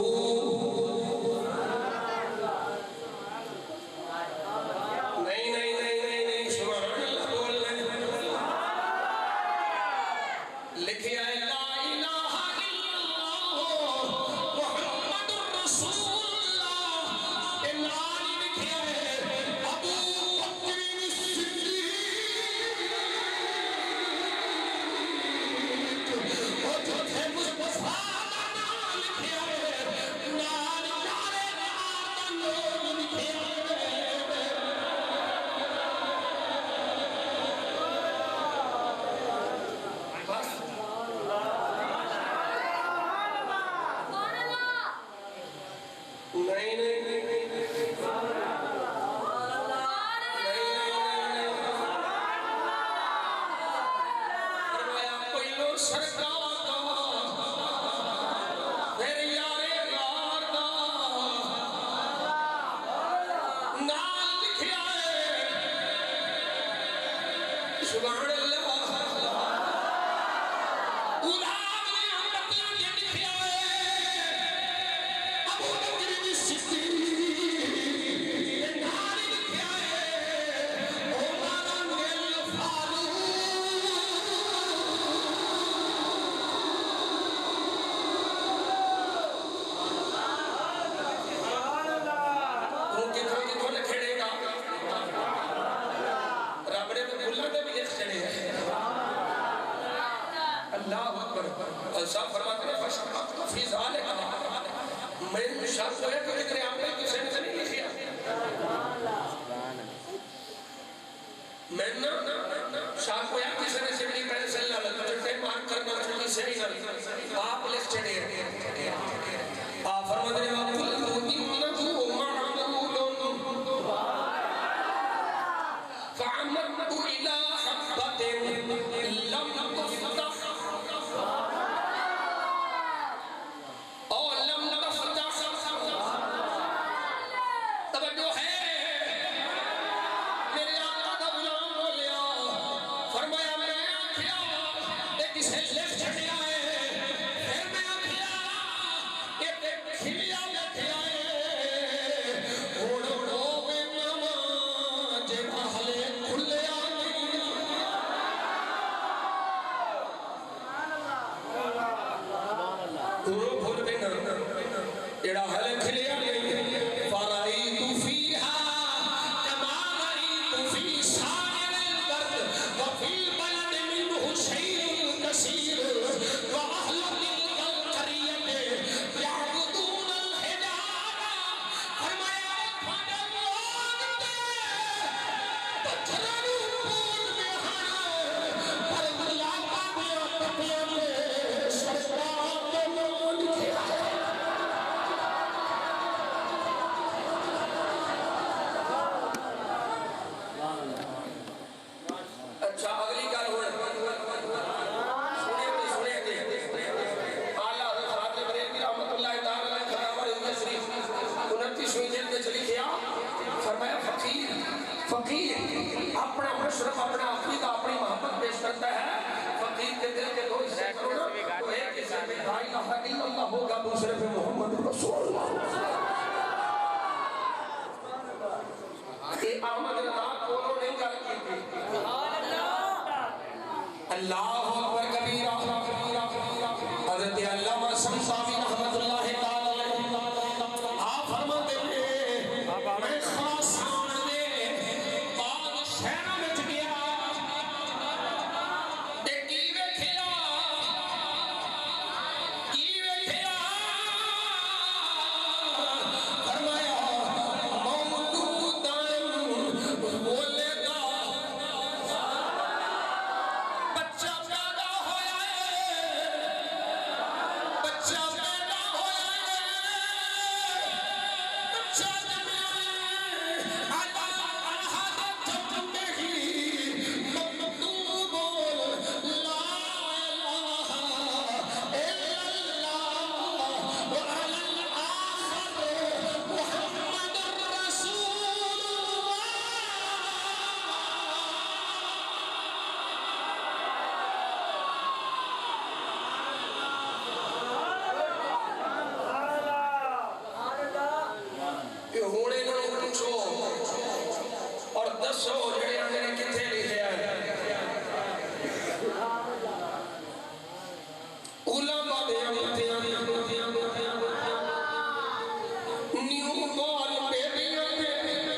Speaker 1: New born baby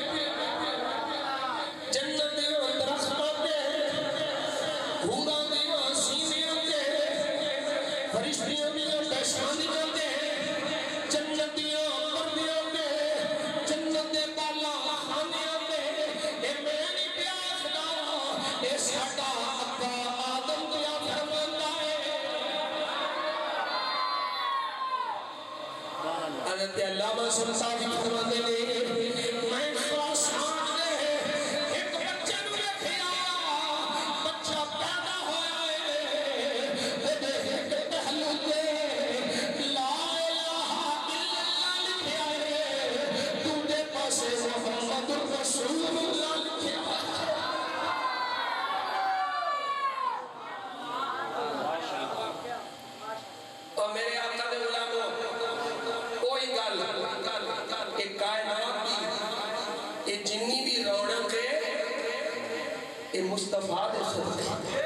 Speaker 1: سنتا بھی فرماندے نے میں خراسان دے ایک بچے نوں ویکھیا بچہ پیدا ہویا ہے تے ایک پہلو تے لا الہ الا اللہ لکھیا ہے دوجے پاسے محمد رسول اللہ لکھیا ہے اور میرے آقا دے غلاموں کوئی گل ایک کائنات دی یہ جنی بھی رونق ہے یہ مصطفیٰ دے صدقے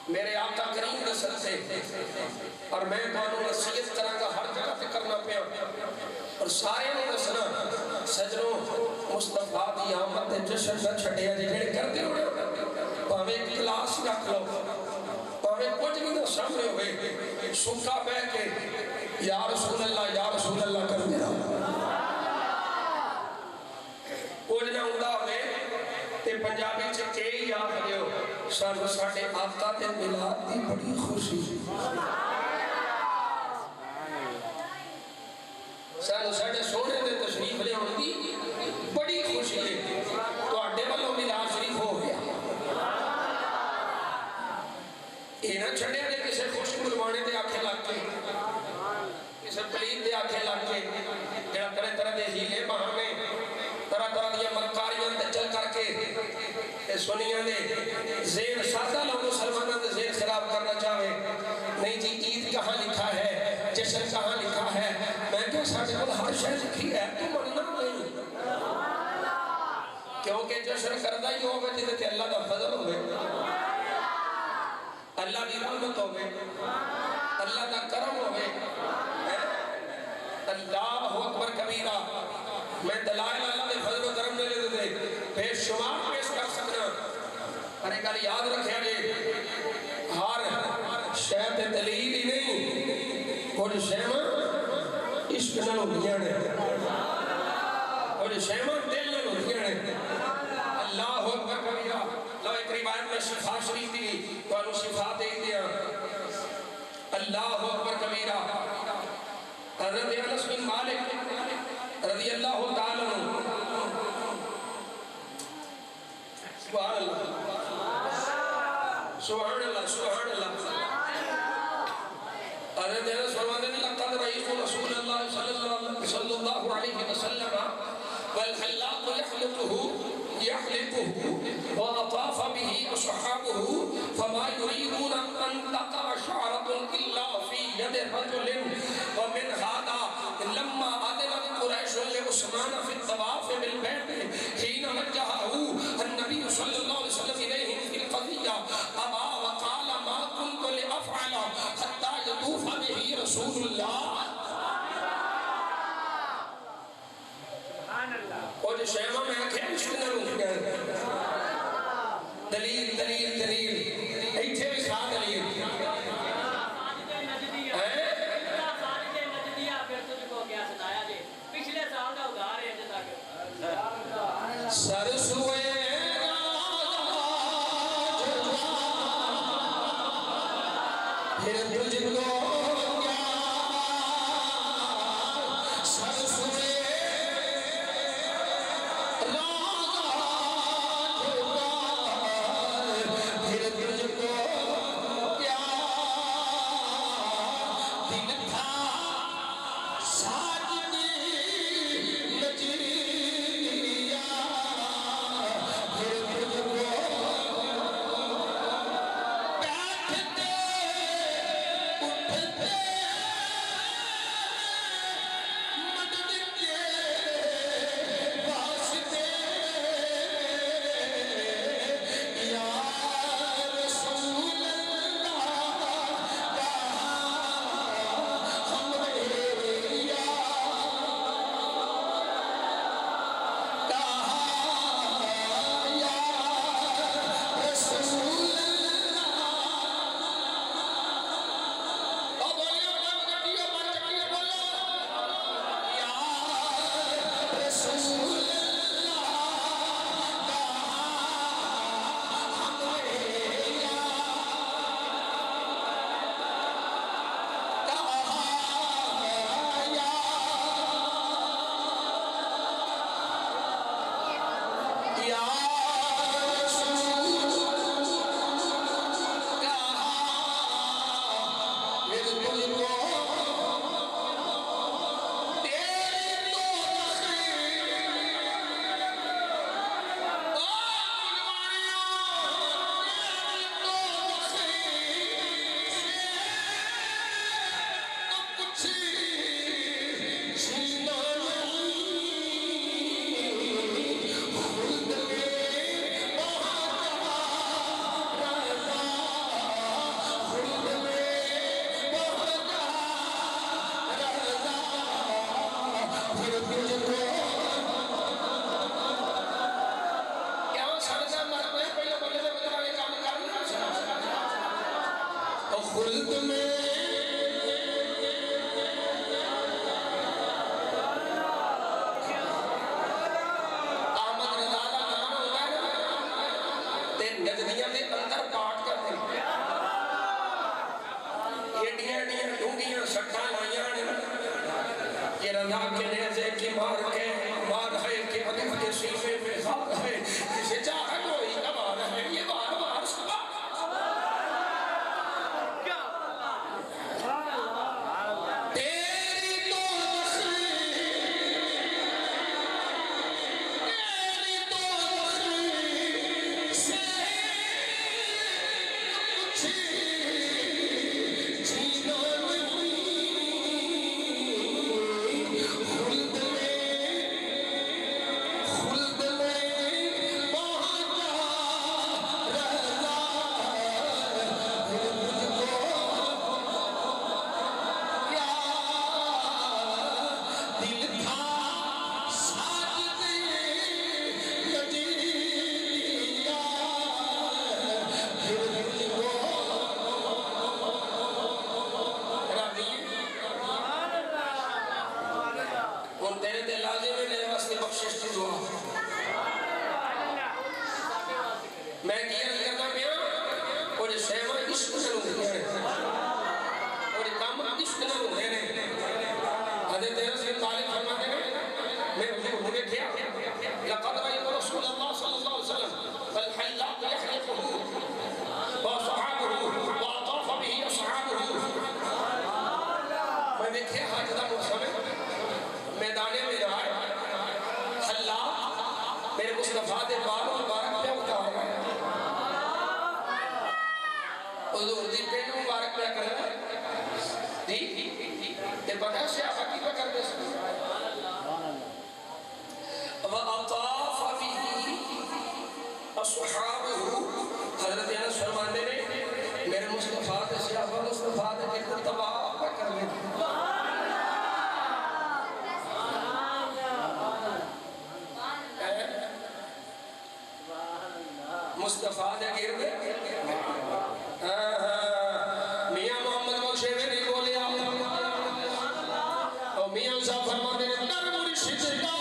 Speaker 1: میرے آقا کریم دے صدقے اور میں بانو نصیحت کروں گا ہر جگہ پہ کرنا پیا اور سارے نے دسنا سجنوں مصطفیٰ دی آمد دے جشن نہ چھڑیا جڑے کردے ہوئے پاویں کلاس رکھ لو پاویں کچھ نہیں نہ سامنے ہوئے سکا بہ کے یا رسول اللہ کر دے رہا کچھ نہ ہوندا ہوئے تے پنجابی چ کئی یاد دیو سانو ساڈے آقا دے میلاد دی بڑی خوشی سانو ساڈے سونے دے تشریف لے آن دی بڑی خوشی ہے تواڈے والوں میلاد شریف ہو گیا یہ نہ چھڑیا جے کسے خوش ملوانے دے آنکھیں لگ کے کسے پلید دے آنکھیں لگ کے جڑا طرح طرح دے ہیلے بہانے طرح طرح دیا مکاریاں تے چل کر کے سنیاں دے ذہن سادہ لوگ مسلمانوں دے ذہن خراب کرنا چاہے نہیں جی عید کہاں لکھا ہے جشن کہاں لکھا ہے میں کہا ساڑھے کو ہر شہر لکھی ہے تو مننا نہیں کیونکہ جشن کردہ ہی ہوگا جیدے کہ اللہ دا فضل ہوگا اللہ کی رحمت ہوگے اللہ کا کرم ہوگے اللہ اکبر کبیرہ میں دلائل اللہ دے فضل و کرم نے لے دے بے شمار پیش کر سکنا اور ایک آلی یاد رکھے جے ہر شہد دلیل ہی نہیں کوئی شہمہ عشق نہ لوگیاں نے کوئی شہمہ دل نہ لوگیاں نے اللہ اکبر کبیرہ لو ایک روایت میں شفا شریف دی تو انہوں شفا دے دیا اللہ اکبر کبیرہ حضرت انس بن مالک رضی اللہ تعالیٰ عنہ سبحان اللہ سبحان اللہ سبحان اللہ حضرت انس فرماتے ہیں لقد رئیس رسول اللہ صلی اللہ علیہ وسلم والحلاق يحلقه وأطاف به أصحابه فما يريدون أن تقع شعرة إلا في يد رجل ومن هذا لما أذنت قريش لعثمان في الطواف بالبيت حين وجهه النبي صلى الله عليه وسلم إليهم في القضية أبى وقال ما كنت لأفعل حتى يطوف به رسول الله اور جو شیمہ میں آنکھیں عشق نہ روک گئے دلیل دلیل دلیل ایتھے بھی خواہ دلیل سرسوے پھر تجھ کو پھر تجھ کو کیا سڑتا مر میں پہلے بولے میں بتا یہ کام کرنا اور خلد میں رضا کے نیزے کی مار ہے کہ عدف کے سیفے میں خاک ہے جسے چاہا کوئی کمار ہے یہ بار بار سبا تیری تو سے حضرت انس فرماتے ہیں میرے مصطفیٰ کے صحابہ مصطفیٰ کے اتباع کر لیں مصطفیٰ کے گرد میاں محمد بخشے میں نہیں بولے اور میاں صاحب فرماتے ہیں در مرشد کا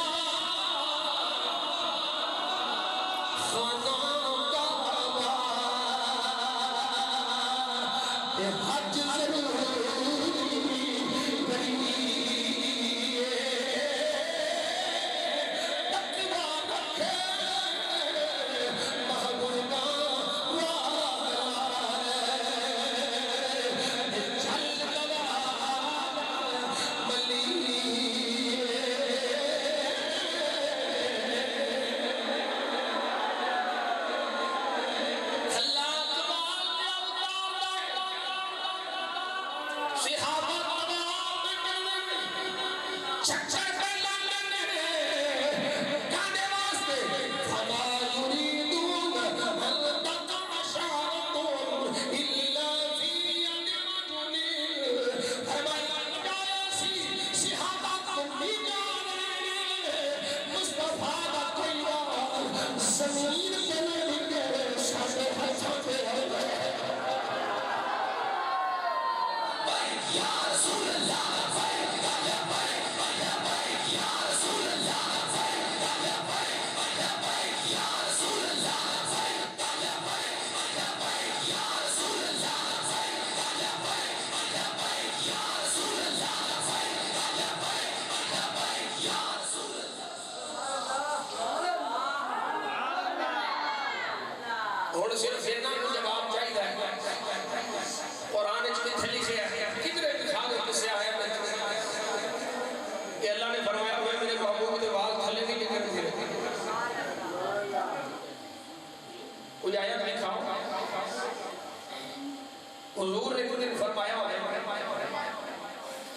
Speaker 1: حضور نے کچھ فرمایا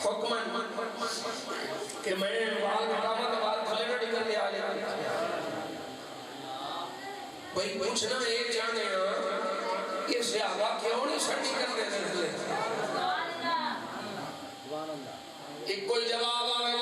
Speaker 1: حکمن کہ میں وال مقامہ کے بعد تھلے نہ نکل دیا بھئی پوچھنا ایک جانے کہ صحابہ کیوں نہیں سڑی کر دیتے ایک کوئی جواب آئے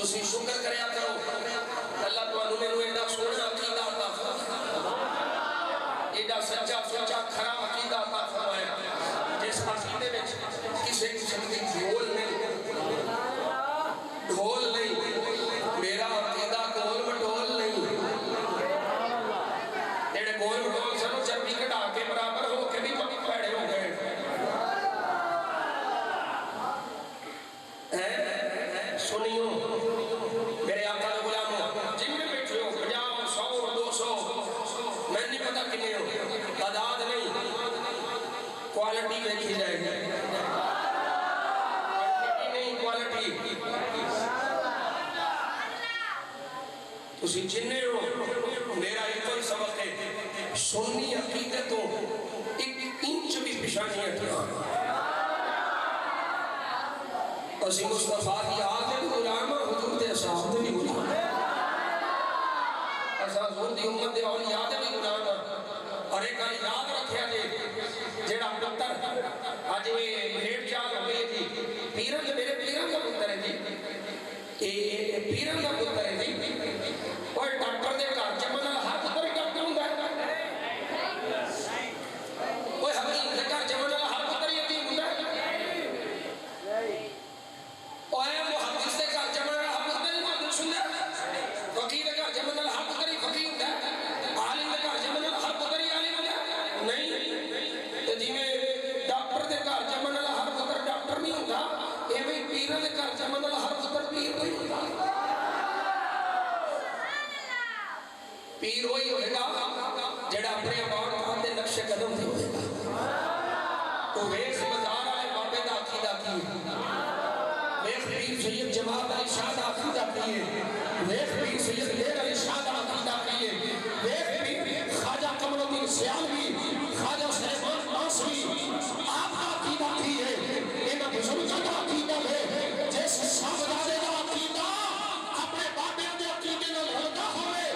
Speaker 1: تسی شکر کریا کرو اللہ تو انہوں نے ایڈا سونا عقیدہ عطا فرمایا ایڈا سچا سچا کھرا عقیدہ عطا فرمایا جس عقیدے میں کسی قسم کی ڈھول نہیں میرا عقیدہ گول مٹول نہیں تیرے گول مٹول سنو چربی کٹا کے برابر ہو کے بھی کبھی پیڑے ہو گئے سنیو میرے آقا دے غلاموں جن میں بیٹھے ہو 50 100 200 میں نہیں پتا کنے ہو تعداد نہیں کوالٹی دیکھی جائے گی کوالٹی تسی جننے ہو میرا ایک کوئی سبق ہے سنی عقیدتوں ایک انچ بھی پیشانی ہٹنا اسی مصطفیٰ کی آدھے بھی غلامہ حضور دے اصحاب دے بھی غلامہ ایسا حضور دی امت دے اولیاء دے بھی غلامہ اور ایک آئی یاد رکھیا جے جیڑا پتر آج میں بھیٹ چال ہوئے تھی پیرن جو میرے پیرن کا پتر ہے جی پیرن کا پتر ہے جی اور ڈاکٹر دے کار جمعنا ہر پتر ہی ڈاکٹر ہوں گا کوئی حقیق دے کار جمعنا ہر پتر ہی عظیم ہوں گا اور محدث دے کار جمعنا ہر پتر ہی محدث ہوں گا فقیر دے کار جمعنا ہر پتر ہی فقیر ہوں گا عالم دے کار جمعنا ہر پتر ہی عالم ہوں گا نہیں تو جی میں ڈاکٹر دے کار جمعنا ہر پتر ڈاکٹر نہیں ہوں گا یہ بھی پیرن دے کار جمعنا ہر پتر پیر نہیں ہوں گا پیر ہوئی ہوئے گا جڑا اپنے آباد آتے نقش قدم سے ہوئے گا تو ویس بزار آئے بابے دا عقیدہ کی ویس پیر سید جماعت علی شاہ دا عقیدہ کی ویس پیر سید لیر علی شاہ دا عقیدہ کی ویس پیر خواجہ قمر الدین سیالوی خواجہ سلیمان ناصری آپ کا عقیدہ کی ہے انہاں بزرگوں کا عقیدہ ہے جیسے صاحبزادے دا عقیدہ اپنے بابے دے عقیدے نال ہلکا ہوئے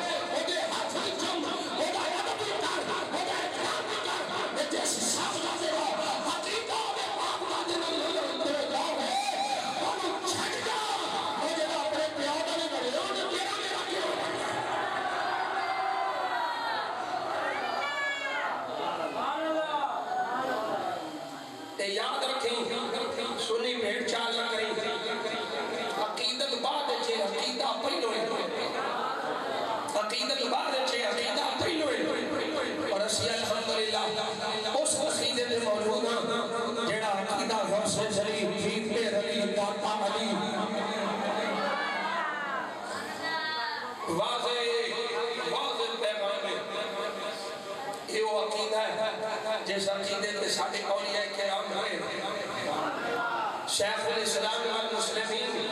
Speaker 1: یاد رکھیں سنی بھیڑ چال نہ کریں عقیدت بعد چھے عقیدہ پہلو ہے عقیدت بعد چھے عقیدہ پہلو ہے اور اسی الحمدللہ اس عقیدے دے موجودہ جڑا عقیدہ غوث جلی پیر پیر علی داتا علی واضح پیغام ہے یہ وہ عقیدہ ہے جس عقیدے کے ساڑھے اولیاء کرام ہوئے شیخ الاسلام والمسلمین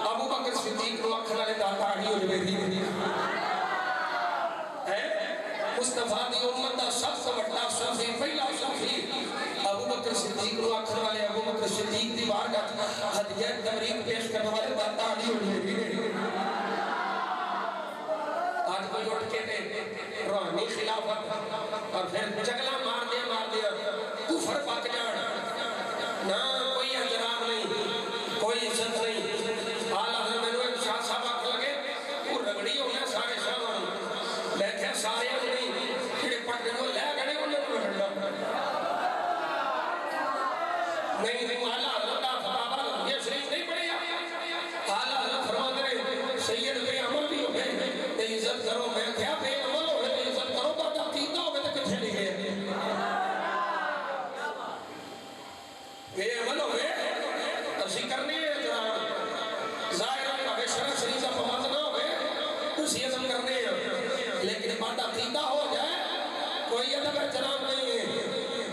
Speaker 1: ابو بکر صدیق کو اکھنا نے داتا آڑی ہو جوے دی مصطفیٰ دی امت دا سب سے بڑا صوفی پہلا صوفی ابو بکر صدیق کو اکھنا والے ابو بکر صدیق دی بارگاہ ہدیہ تبریک پیش کرنے والے داتا آڑی ہو جوے دی آج کوئی اٹھ کے دے روحانی خلافت اور پھر جگلہ مار دیا کفر پاک جان نہ کوئی احترام نہیں کوئی عزت نہیں آلہ حضرت میں نے شاہ صاحب آکھ لگے وہ رگڑی ہو گیا سارے شاہ میں کہا سارے نہیں کھڑے پڑھنے کو لے گڑے انہیں کو ہڑنا نہیں آلہ حضرت آپ بابا یہ شریف نہیں پڑھے آلہ حضرت فرمان رہے سید بے عمل بھی ہو گئے عزت کرو میں کیا بے عمل ہو گئے عزت کرو تو عقیدہ ہو گئے تو کچھ نہیں گئے بے عمل ہو گئے اسی کرنی ہے ظاہرہ کا بے شرح شریفہ فماز نہ ہو گئے اسی عزم کرنے ہیں لیکن بات عقیدہ ہو جائے کوئی ادب احترام نہیں ہے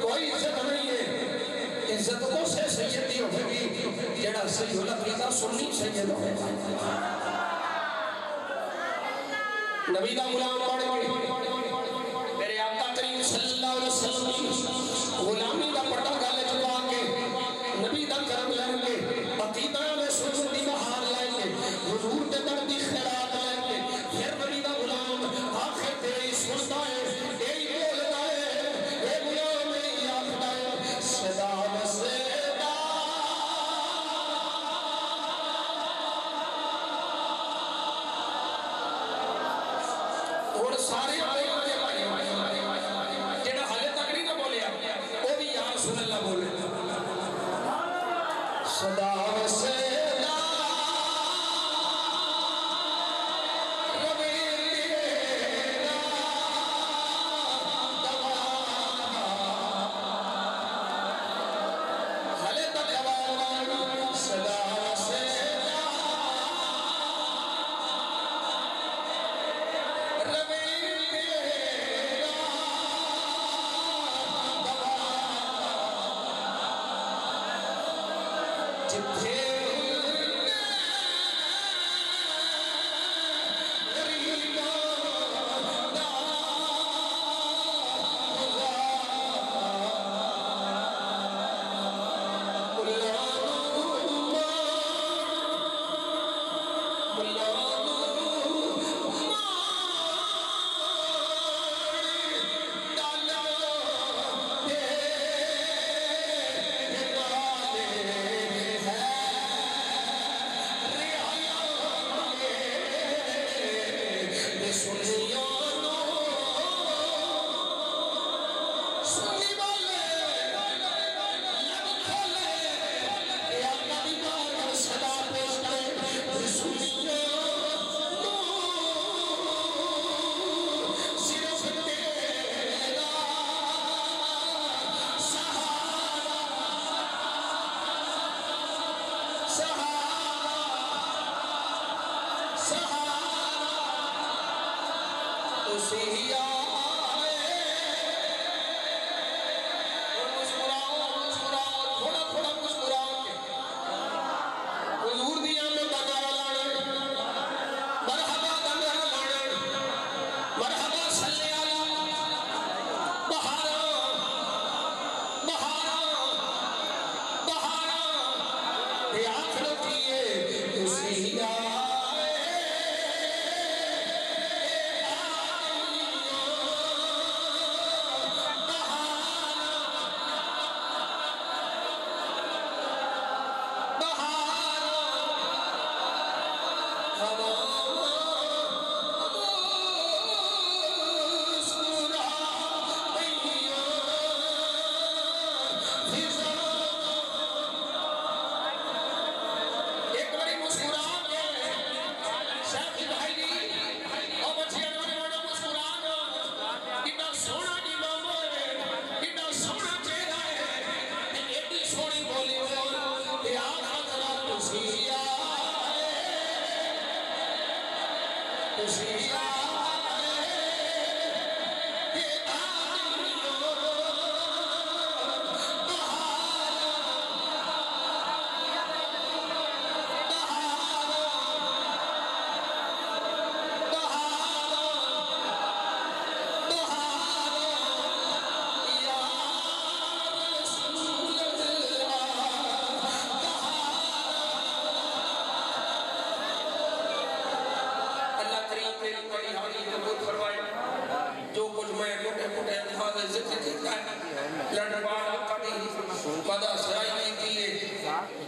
Speaker 1: کوئی عزت نہیں ہے عزت کو سے سیدی ہو گئی جڑا سید العقیدہ سنی سید ہو گئے نبی دا غلام پڑھ کے میرے آقا کریم صلی اللہ علیہ وسلم غلامی دا پڑھا گالے چلا کے نبی دا کرم لیں گے عقیدہ میں سنن دی بہار لائیں گے حضور دے در دی خیرات لائیں گے پھر نبی دا غلام آخر تیری سنتا ہے یہی بولتا ہے اے غلام یہی آخر ہے صدا و صدا رسول اللہ بولے صدا وسیلہ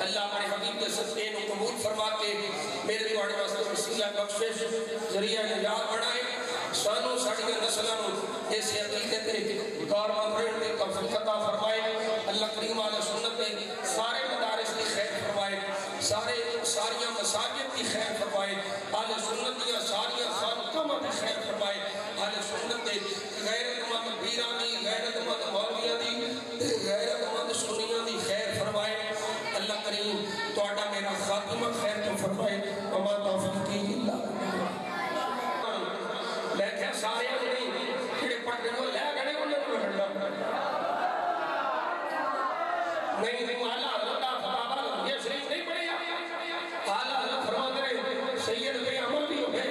Speaker 1: اللہ ہمارے حبیب کے صدقے کو قبول فرما کے میرے بھی واڑے واسطے وسیلہ بخشش ذریعہ نجات بنائے سانو ساڑی نسلوں اس عقیدے تے کارواں رہن دی توفیق عطا فرمائے اللہ کریم علیہ سنت نے سارے مدارس کی خیر فرمائے ساریاں مساجد کی خیر فرمائے اہل سنت کی ساریاں خانقاہاں کی خیر فرمائے اہل سنت نے غیرت مند پیراں دی غیرت مند مولویاں دی غیرت مند سنیاں دی خیر فرمائے اللہ کریم تہاڈا میرا خاتمہ خیر تو فرمائے وما توفیقی الا میں کیا سارے جڑے پڑھنے کو لے گئے انہاں نوں پڑھنا نہیں والا حضرت صحابہ یہ شریف نہیں پڑھے اعلیٰ حضرت فرماتے ہیں سید بے عمل بھی ہوئے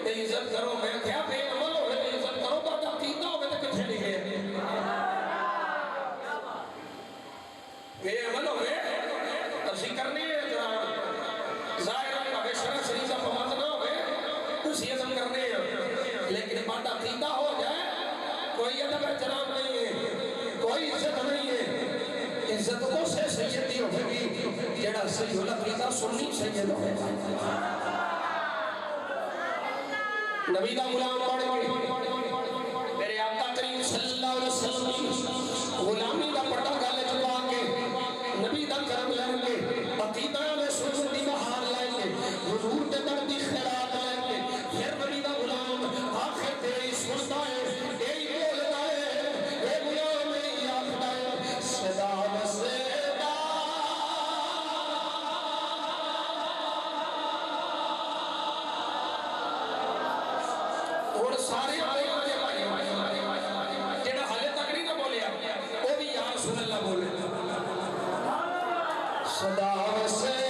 Speaker 1: تے عزت کرو میں کیا بے عمل ہوئے تے عزت کرو تو عقیدہ ہوئے تے کتنے لکھے بے عمل ہوئے اسی کرنی ہے ظاہر کا بے شرع شریف کا پمات نہ ہوئے اسی عزم کرنے ہیں لیکن بات عقیدہ ہو جائے کوئی ادب احترام نہیں ہے کوئی عزت نہیں ہے عزت کو سے سیدی ہوگی جیڑا سید العقیدہ سنی سید ہوگی نبی دا غلام پڑھ میرے آقا کریم صلی اللہ علیہ وسلم غلامی دا پڑھا گالے اللہ بولے صدا سے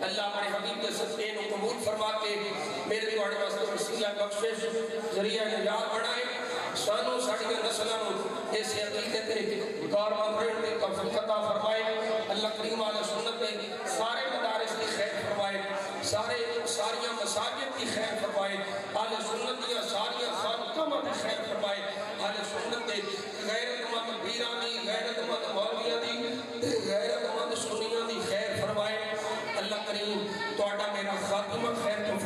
Speaker 1: اللہ ہمارے حبیب کے صدقے کو قبول فرما کے میرے دیوانے واسطے وسیلہ بخشش ذریعہ نجات بنائے سانو ساڑھے نسلوں ایسے عقیدے تے کارواں رہن دی توفیق عطا فرمائے اللہ کریم علیہ سنت نے سارے مدارس کی خیر فرمائے ساریاں مساجد کی خیر فرمائے اہل سنت کی ساریاں خانقاہاں کی خیر فرمائے اہل سنت نے غیرت مند پیراں دی غیرت مند مولویاں دی غیرت مند سنیاں دی خیر فرمائے اللہ کریم تہاڈا میرا خاتمہ خیر تو